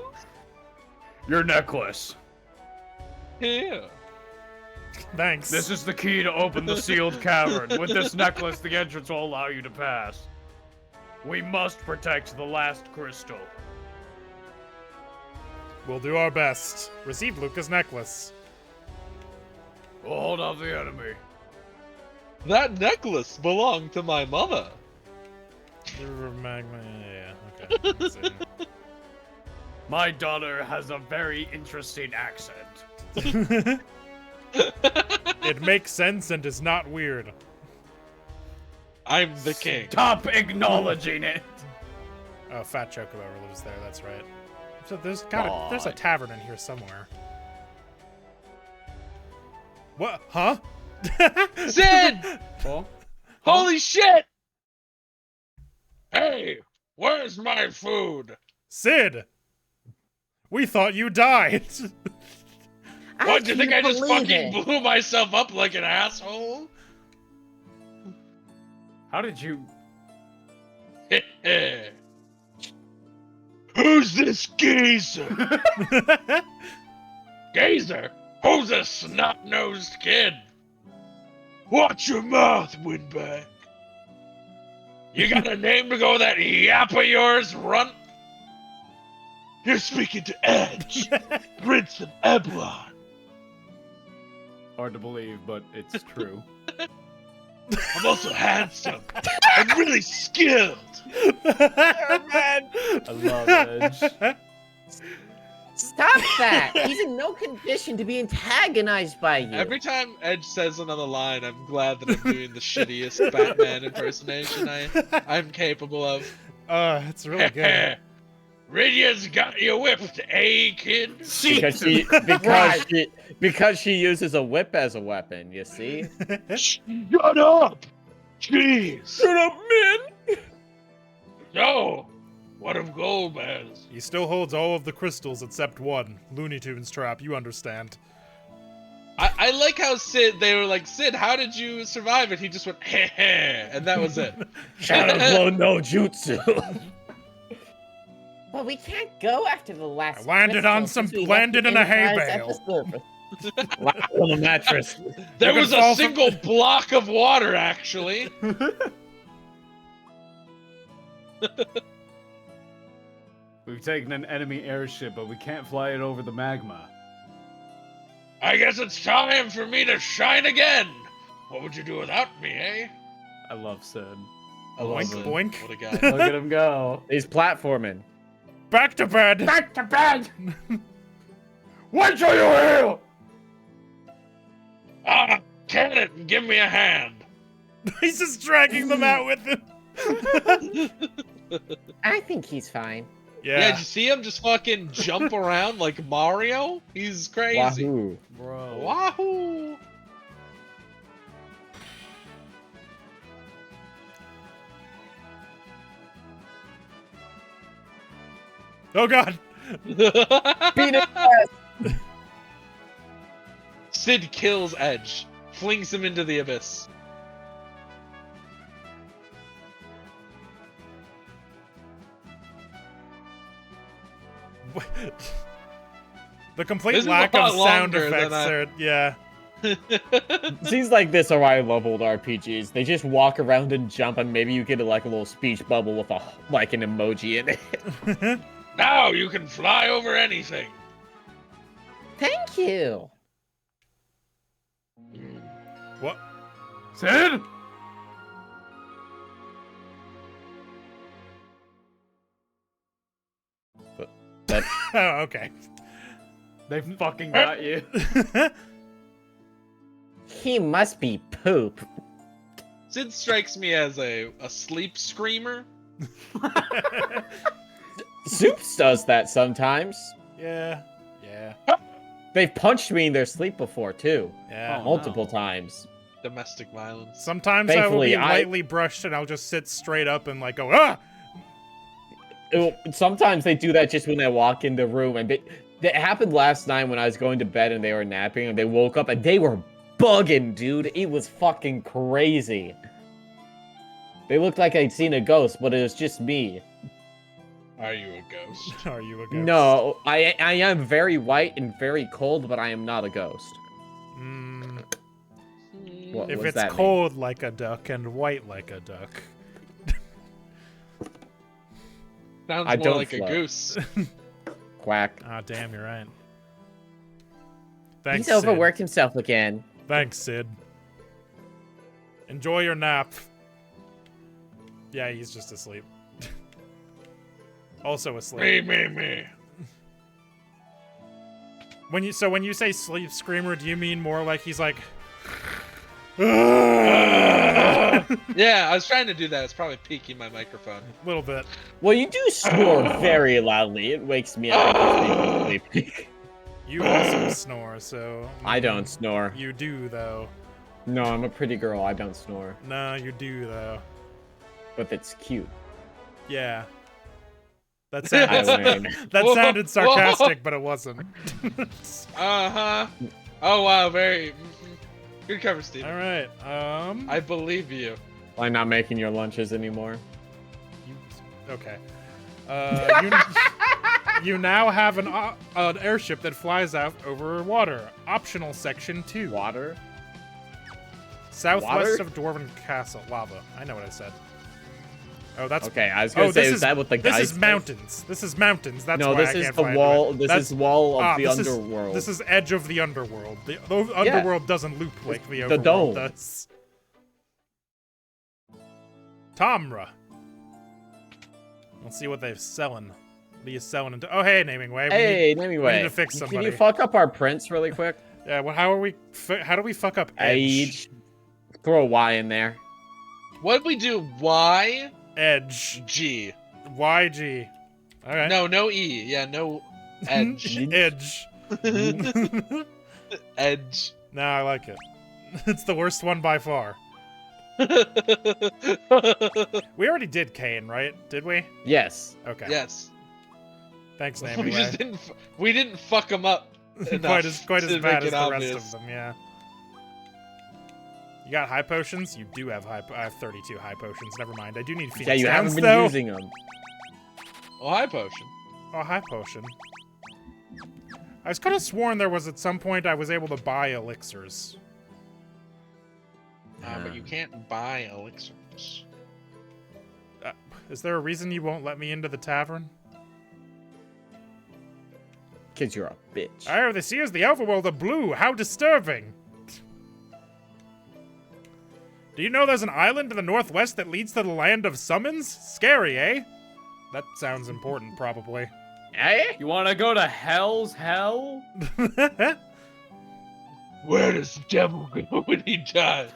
Your necklace. Yeah. Thanks. This is the key to open the sealed cavern. With this necklace, the entrance will allow you to pass. We must protect the last crystal. We'll do our best. Receive Luca's necklace. We'll hold off the enemy. That necklace belonged to my mother. Magma, yeah, okay. Let's see. My daughter has a very interesting accent. It makes sense and is not weird. I'm the king. Stop acknowledging it. Oh, Fat Chocobo lives there, that's right. So there's a tavern in here somewhere. What? Huh? Sid! Well, Holy shit! Hey, where's my food? Sid! We thought you died! What, do you think I can't just believe fucking it. blew myself up like an asshole? how did you? Who's this geezer? Gazer? Who's a snot-nosed kid? Watch your mouth, Windbag. You got a name to go with that yap of yours, runt? You're speaking to Edge, Prince of Eblon. Hard to believe, but it's true. I'm also handsome and really skilled. I love Edge. Stop that! He's in no condition to be antagonized by you. Every time Edge says another line, I'm glad that I'm doing the shittiest Batman impersonation I'm capable of. It's really good. Ridya's got you whipped, eh, kid? Because she uses a whip as a weapon, you see? Shut up! Jeez! Shut up, man! No! What of Golbez? He still holds all of the crystals except one. Looney Tunes trap, you understand. I like how they were like, Sid, how did you survive it? He just went, heh heh, and that was it. Shadow Blow no jutsu. Well, we can't go after the last. I landed on crystal some- since we landed left in a the hay Enterprise bale. episode. Landed on a mattress. There You was can a fall from- single block of water, actually. We've taken an enemy airship, but we can't fly it over the magma. I guess it's time for me to shine again. What would you do without me, eh? I love Sid. I love Boink, it. boink. What a guy. Look at him go. He's platforming. Back to bed! Back to bed! Wait till you heal! Ah, can it and give me a hand. He's just dragging them out with him. I think he's fine. Yeah, did you see him just fucking jump around like Mario? He's crazy. Wahoo. Bro. Wahoo! Oh god. Peanut. Sid kills Edge, flings him into the abyss. The complete This is lack a of lot sound longer than effects I- are, yeah. Scenes like this are why I love old RPGs. They just walk around and jump, and maybe you get like a little speech bubble with an emoji in it. Now you can fly over anything. Thank you. What? Sid? Oh, okay. They fucking got you. He must be poop. Sid strikes me as a sleep screamer. Soups does that sometimes. Yeah. Yeah. They've punched me in their sleep before, too. Yeah. Oh, Multiple no. times. Domestic violence. Sometimes I will Thankfully, be lightly brushed and I'll just sit straight up and like go, ah! Sometimes they do that just when I walk in the room. And that happened last night when I was going to bed and they were napping. And they woke up and they were bugging, dude. It was fucking crazy. They looked like I'd seen a ghost, but it was just me. Are you a ghost? Are you a ghost? No, I am very white and very cold, but I am not a ghost. Mm, What if was it's that mean? cold like a duck and white like a duck. Sounds I more don't like a float. goose. Quack. Ah, damn, you're right. Thanks, He's overworked himself again. Sid. Thanks, Sid. Enjoy your nap. Yeah, he's just asleep. Also asleep. Me. When you say sleep screamer, do you mean more like he's like Yeah, I was trying to do that. It's probably peaking my microphone. a little bit. Well, you do snore very loudly. It wakes me up. And makes me sleepy. You also snore, so I don't snore. You do though. No, I'm a pretty girl. I don't snore. No, you do though. But it's cute. Yeah. That I sounded win. that Whoa, sounded whoa. sarcastic, but it wasn't. Uh-huh. Oh, wow, very... Good cover, Steve. All right. I believe you. I'm not making your lunches anymore. Okay. You now have an airship that flies out over water. Optional section 2. Water? Southwest Water? of Dwarven Castle. Lava. I know what I said. Oh, that's Okay, I was gonna say, is that what the guy This is said? mountains. This is mountains. That's No, why this I is can't the fly wall. into it. This That's- is wall of the this underworld. This is edge of the underworld. The underworld doesn't loop like the the overworld dome. does. Tomra. Let's see what they're selling. What are you selling into? Oh, hey, Naming Way. Hey, we anyway, need to fix can somebody. you fuck up our prints really quick? Yeah. Well, how do we fuck up Edge? Age. Throw a Y in there. What'd we do? Y? Edge. G. YG. All right. No E. Yeah, no edge. Edge. Edge. No, I like it. It's the worst one by far. We already did Kane, right? Did we? Yes. Okay. Yes. Thanks, We Naming just Way. didn't. We didn't fuck them up. quite as to bad make as it the obvious. rest of them, yeah. You got high potions? You do have I have 32 high potions. Never mind. I do need Phoenix Yeah, you Downs, haven't been though. using them. Oh, high potion. Oh, high potion. I was kind of sworn there was at some point I was able to buy elixirs. But you can't buy elixirs. Is there a reason you won't let me into the tavern? Cause you're a bitch. Oh, this here's the overworld of blue. How disturbing. Do you know there's an island to the northwest that leads to the land of summons? Scary, eh? That sounds important, probably. Eh? You want to go to hell's hell? Where does the devil go when he dies?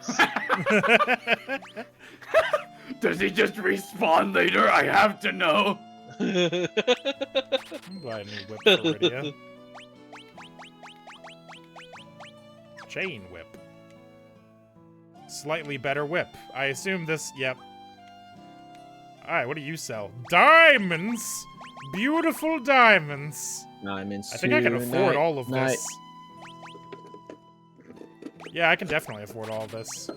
Does he just respawn later? I have to know. I'm buying a new whip for Rydia. Chain whip. Slightly better whip. I assume this. Yep. Alright, what do you sell? Diamonds! Beautiful diamonds! Diamonds. I think I can afford all of this. Yeah, I can definitely afford all of this.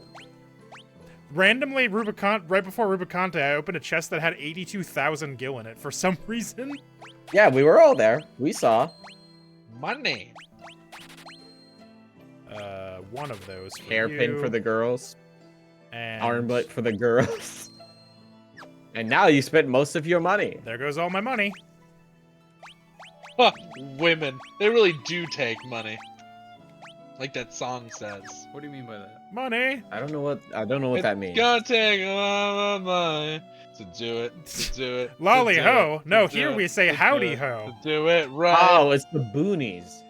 Randomly, right before Rubicante, I opened a chest that had 82,000 gil in it for some reason. Yeah, we were all there. We saw. Money. One of those for Hairpin you, for the girls. and Armlet for the girls. And now you spent most of your money. there goes all my money. Huh, women. They really do take money. Like that song says. What do you mean by that? Money! I don't know what that means. Gonna take a lot of money to do it, to do it. to Lolly do ho! it, to No, do here it, we say to do howdy it, ho. To do it right. Oh, it's the boonies.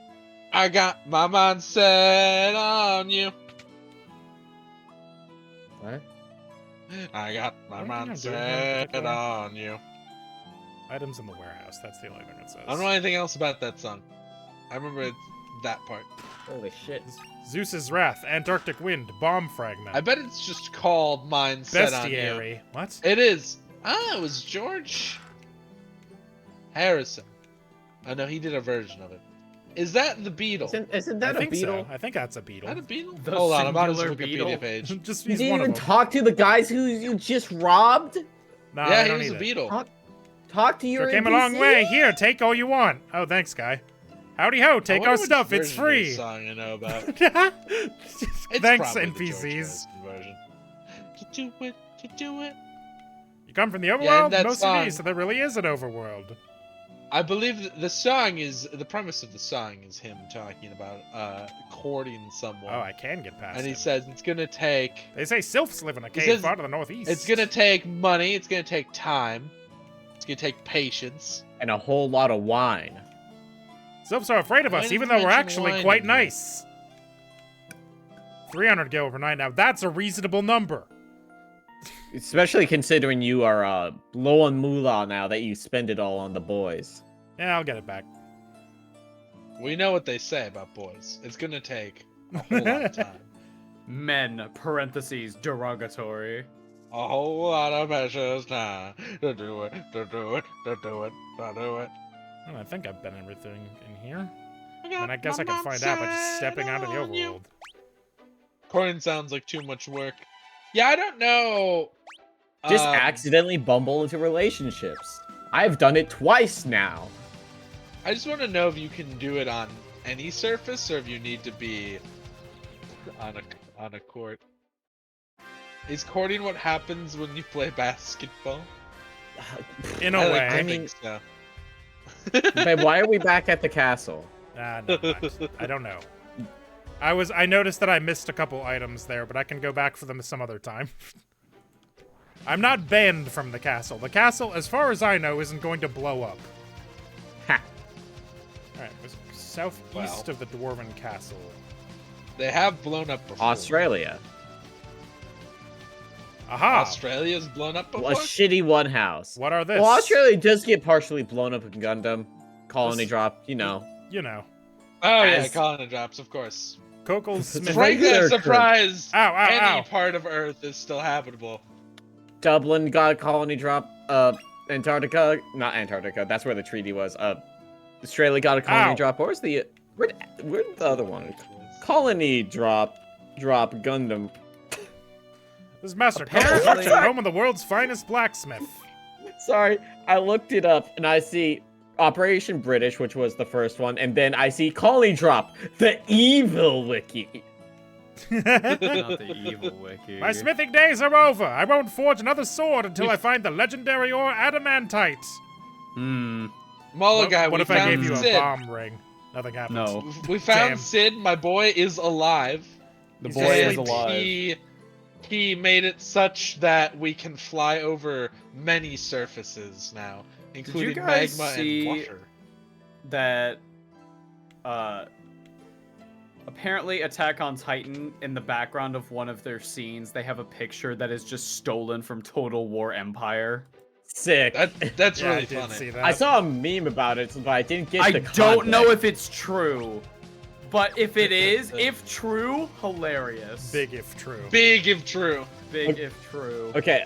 I got my mind set on you. What? I got my What mind am I doing here in set particular? on you. Items in the warehouse. That's the only thing it says. I don't know anything else about that song. I remember it's that part. Holy shit. Zeus's Wrath, Antarctic Wind, Bomb Fragment, I bet it's just called Mind Set on You. Bestiary. What? It is. Ah, it was George Harrison. Oh no, he did a version of it. Is that the Beetle? Isn't that I a think beetle? so. I think that's a beetle. Is that a Beetle? The Hold on, I'm on his singular Wikipedia beetle? page. Just You he's didn't one even of them. talk to the guys who you just robbed? Nah, Yeah, I he don't was need a it. Beetle. Talk to your Sure came a long NPC? way. Here, take all you want. Oh, thanks, guy. Howdy ho, take I our wonder which stuff. It's version of this free. Song I know about. It's Thanks, probably the George NPCs. Harrison version. To do it, to do it. You come from the Yeah, in overworld? that Most song- of these, so there really is an overworld. I believe that the song is the premise of the song is him talking about courting someone. Oh, I can get past and he it. says it's gonna take They say sylphs live in a He cave says far to the northeast. it's gonna take money, it's gonna take time, it's gonna take patience. And a whole lot of wine. Sylphs are afraid of Why us, didn't even you though we're mention actually wine quite in here? nice. 300 gil overnight. Now that's a reasonable number. Especially considering you are low on moolah now that you spend it all on the boys. Yeah, I'll get it back. We know what they say about boys. It's gonna take a whole lot of time. Men, parentheses, derogatory. A whole lot of precious time to do it, to do it, to do it, to do it. Well, I think I've been everything in here. And I guess I can find out by just stepping onto the overworld. Coin sounds like too much work. Yeah, I don't know. Just accidentally bumble into relationships. I've done it twice now. I just want to know if you can do it on any surface or if you need to be on a court. Is courting what happens when you play basketball? In a I way. like to mean- think so. Babe, why are we back at the castle? Never mind. I don't know. I noticed that I missed a couple items there, but I can go back for them some other time. I'm not banned from the castle. The castle, as far as I know, isn't going to blow up. Ha. Alright, southeast Wow. of the Dwarven Castle. They have blown up before. Australia. Aha! Australia's blown up before? A shitty one house. What are this? Well, Australia does get partially blown up in Gundam. Colony This- drop, you know. You know. Oh yeah, As- colony drops, of course. Cokel Smith. Frankly, regular I'm surprised Ow, ow, any ow. part of Earth is still habitable. Dublin got a colony drop. Antarctica, not Antarctica. That's where the treaty was. Australia got a colony Ow. drop. Where's the where'd the other one? Colony drop Gundam. This is Master Apparently- Cokel Structure, home of the world's finest blacksmith. Sorry, I looked it up and I see Operation British, which was the first one, and then I see colony drop, the evil wiki. Not the evil wiki. My smithing days are over. I won't forge another sword until I find the legendary ore adamantite. Mulligan, What we if I found gave you a Sid. bomb ring? Nothing happens. No. We found Damn. Sid. My boy is alive. The He's boy is asleep. alive. He made it such that we can fly over many surfaces now, including guys magma see- and water. that apparently Attack on Titan, in the background of one of their scenes, they have a picture that is just stolen from Total War Empire. Sick. That's Yeah, really I did funny. see that. I saw a meme about it, but I didn't get I the don't know context. if it's true, but if it is, if true, hilarious. Big if true. Big if true. Big if true. Okay,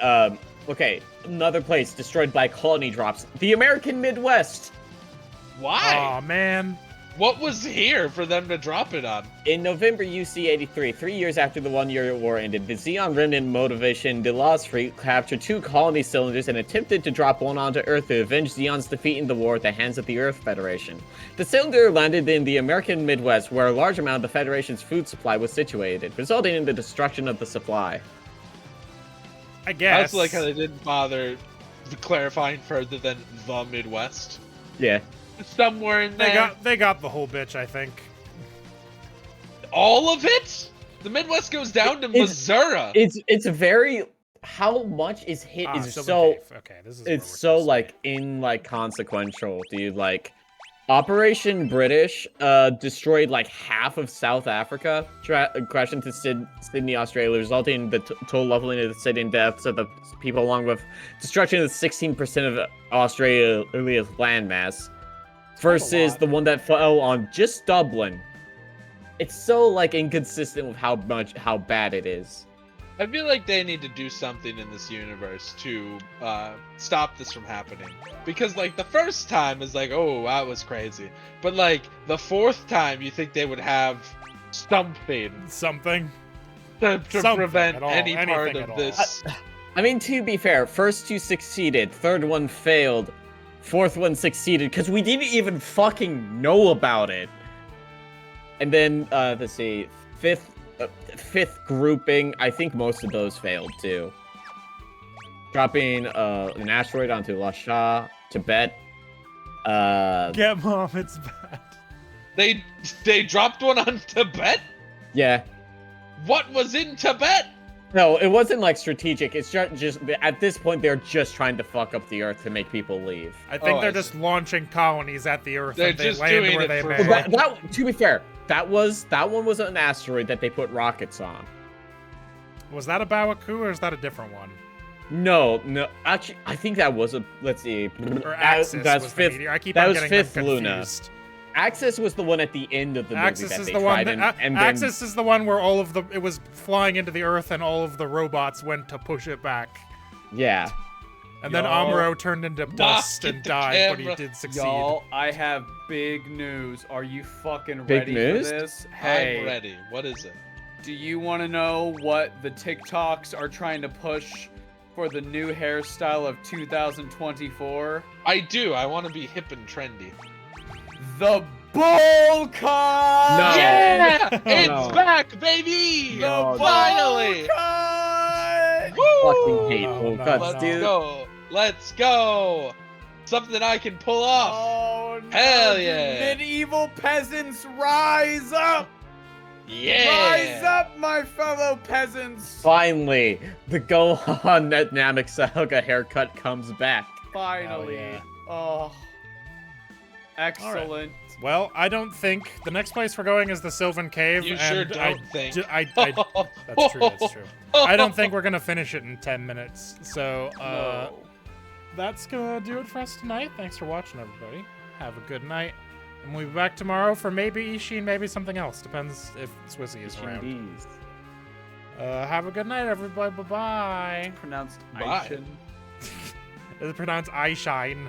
okay. Another place destroyed by colony drops. The American Midwest. Why? Aw, man. What was here for them to drop it on? In November UC 83, 3 years after the One-Year War ended, the Xeon Remnant Motivation de Lost Fleet captured 2 colony cylinders and attempted to drop one onto Earth to avenge Xeon's defeat in the war at the hands of the Earth Federation. The cylinder landed in the American Midwest, where a large amount of the Federation's food supply was situated, resulting in the destruction of the supply. I guess. That's like how they didn't bother clarifying further than the Midwest. Yeah. Somewhere in there. They got the whole bitch, I think. All of it? The Midwest goes down to Missouri. It's very... How much is hit is Sylvan so... Cave. Okay, this is It's so, like, consequential, dude. Like, Operation British destroyed, like, half of South Africa, crashed into Sydney, Australia, resulting in the total leveling of the city and deaths of the people, along with destruction of 16% of Australia's landmass, versus the one that fell on just Dublin. It's so, like, inconsistent with how bad it is. I feel like they need to do something in this universe to stop this from happening. Because, like, the first time is like, oh, that was crazy. But, like, the fourth time, you think they would have something to prevent any part of this. I mean, to be fair, first 2 succeeded, third one failed, fourth one succeeded, because we didn't even fucking know about it. And then, let's see, fifth grouping, I think most of those failed too. Dropping an asteroid onto Lasha, Tibet. Get mom, it's bad. They dropped one on Tibet? Yeah. What was in Tibet? No, it wasn't like strategic. It's just at this point they're just trying to fuck up the Earth to make people leave. I think they're just launching colonies at the Earth They're and they just land doing where it they for may. fun. That, to be fair, that one was an asteroid that they put rockets on. Was that a Bawaku or is that a different one? No, actually, I think that was a. Let's see. Or Axis that's was fifth. the meteor. I keep that on was getting fifth them Luna. confused. Axis was the one at the end of the movie Axis that is they the one. tried, and then, Axis is the one where all of it was flying into the Earth and all of the robots went to push it back. yeah. And then Amuro turned into dust and the died, but he camera. did succeed. Y'all, I have big news. Are you fucking Big ready news? for this? Hey, I'm ready. What is it? do you want to know what the TikToks are trying to push for the new hairstyle of 2024? I do. I want to be hip and trendy. The bowl cut! No. Yeah! Oh, It's no. back, baby! The Finally! bowl cut! Fucking Woo! hate No, full no, cuts, no. Let's dude. go! Let's go! Something I can pull off. Oh, no, Hell the yeah. medieval peasants, rise up! Yeah! Rise up, my fellow peasants! Finally, the Gohan Namek Saga haircut comes back. Finally. Hell yeah. Oh. Excellent. Well, I don't think the next place we're going is the Sylvan Cave. You and sure don't think. That's true. That's true. I don't think we're gonna finish it in 10 minutes. So No. that's gonna do it for us tonight. Thanks for watching, everybody. Have a good night, and we'll be back tomorrow for maybe Ishin, maybe something else. Depends if Swissy is around. Have a good night, everybody. Bye bye. Pronounced Bye. Aishin. Is it pronounced Aishine?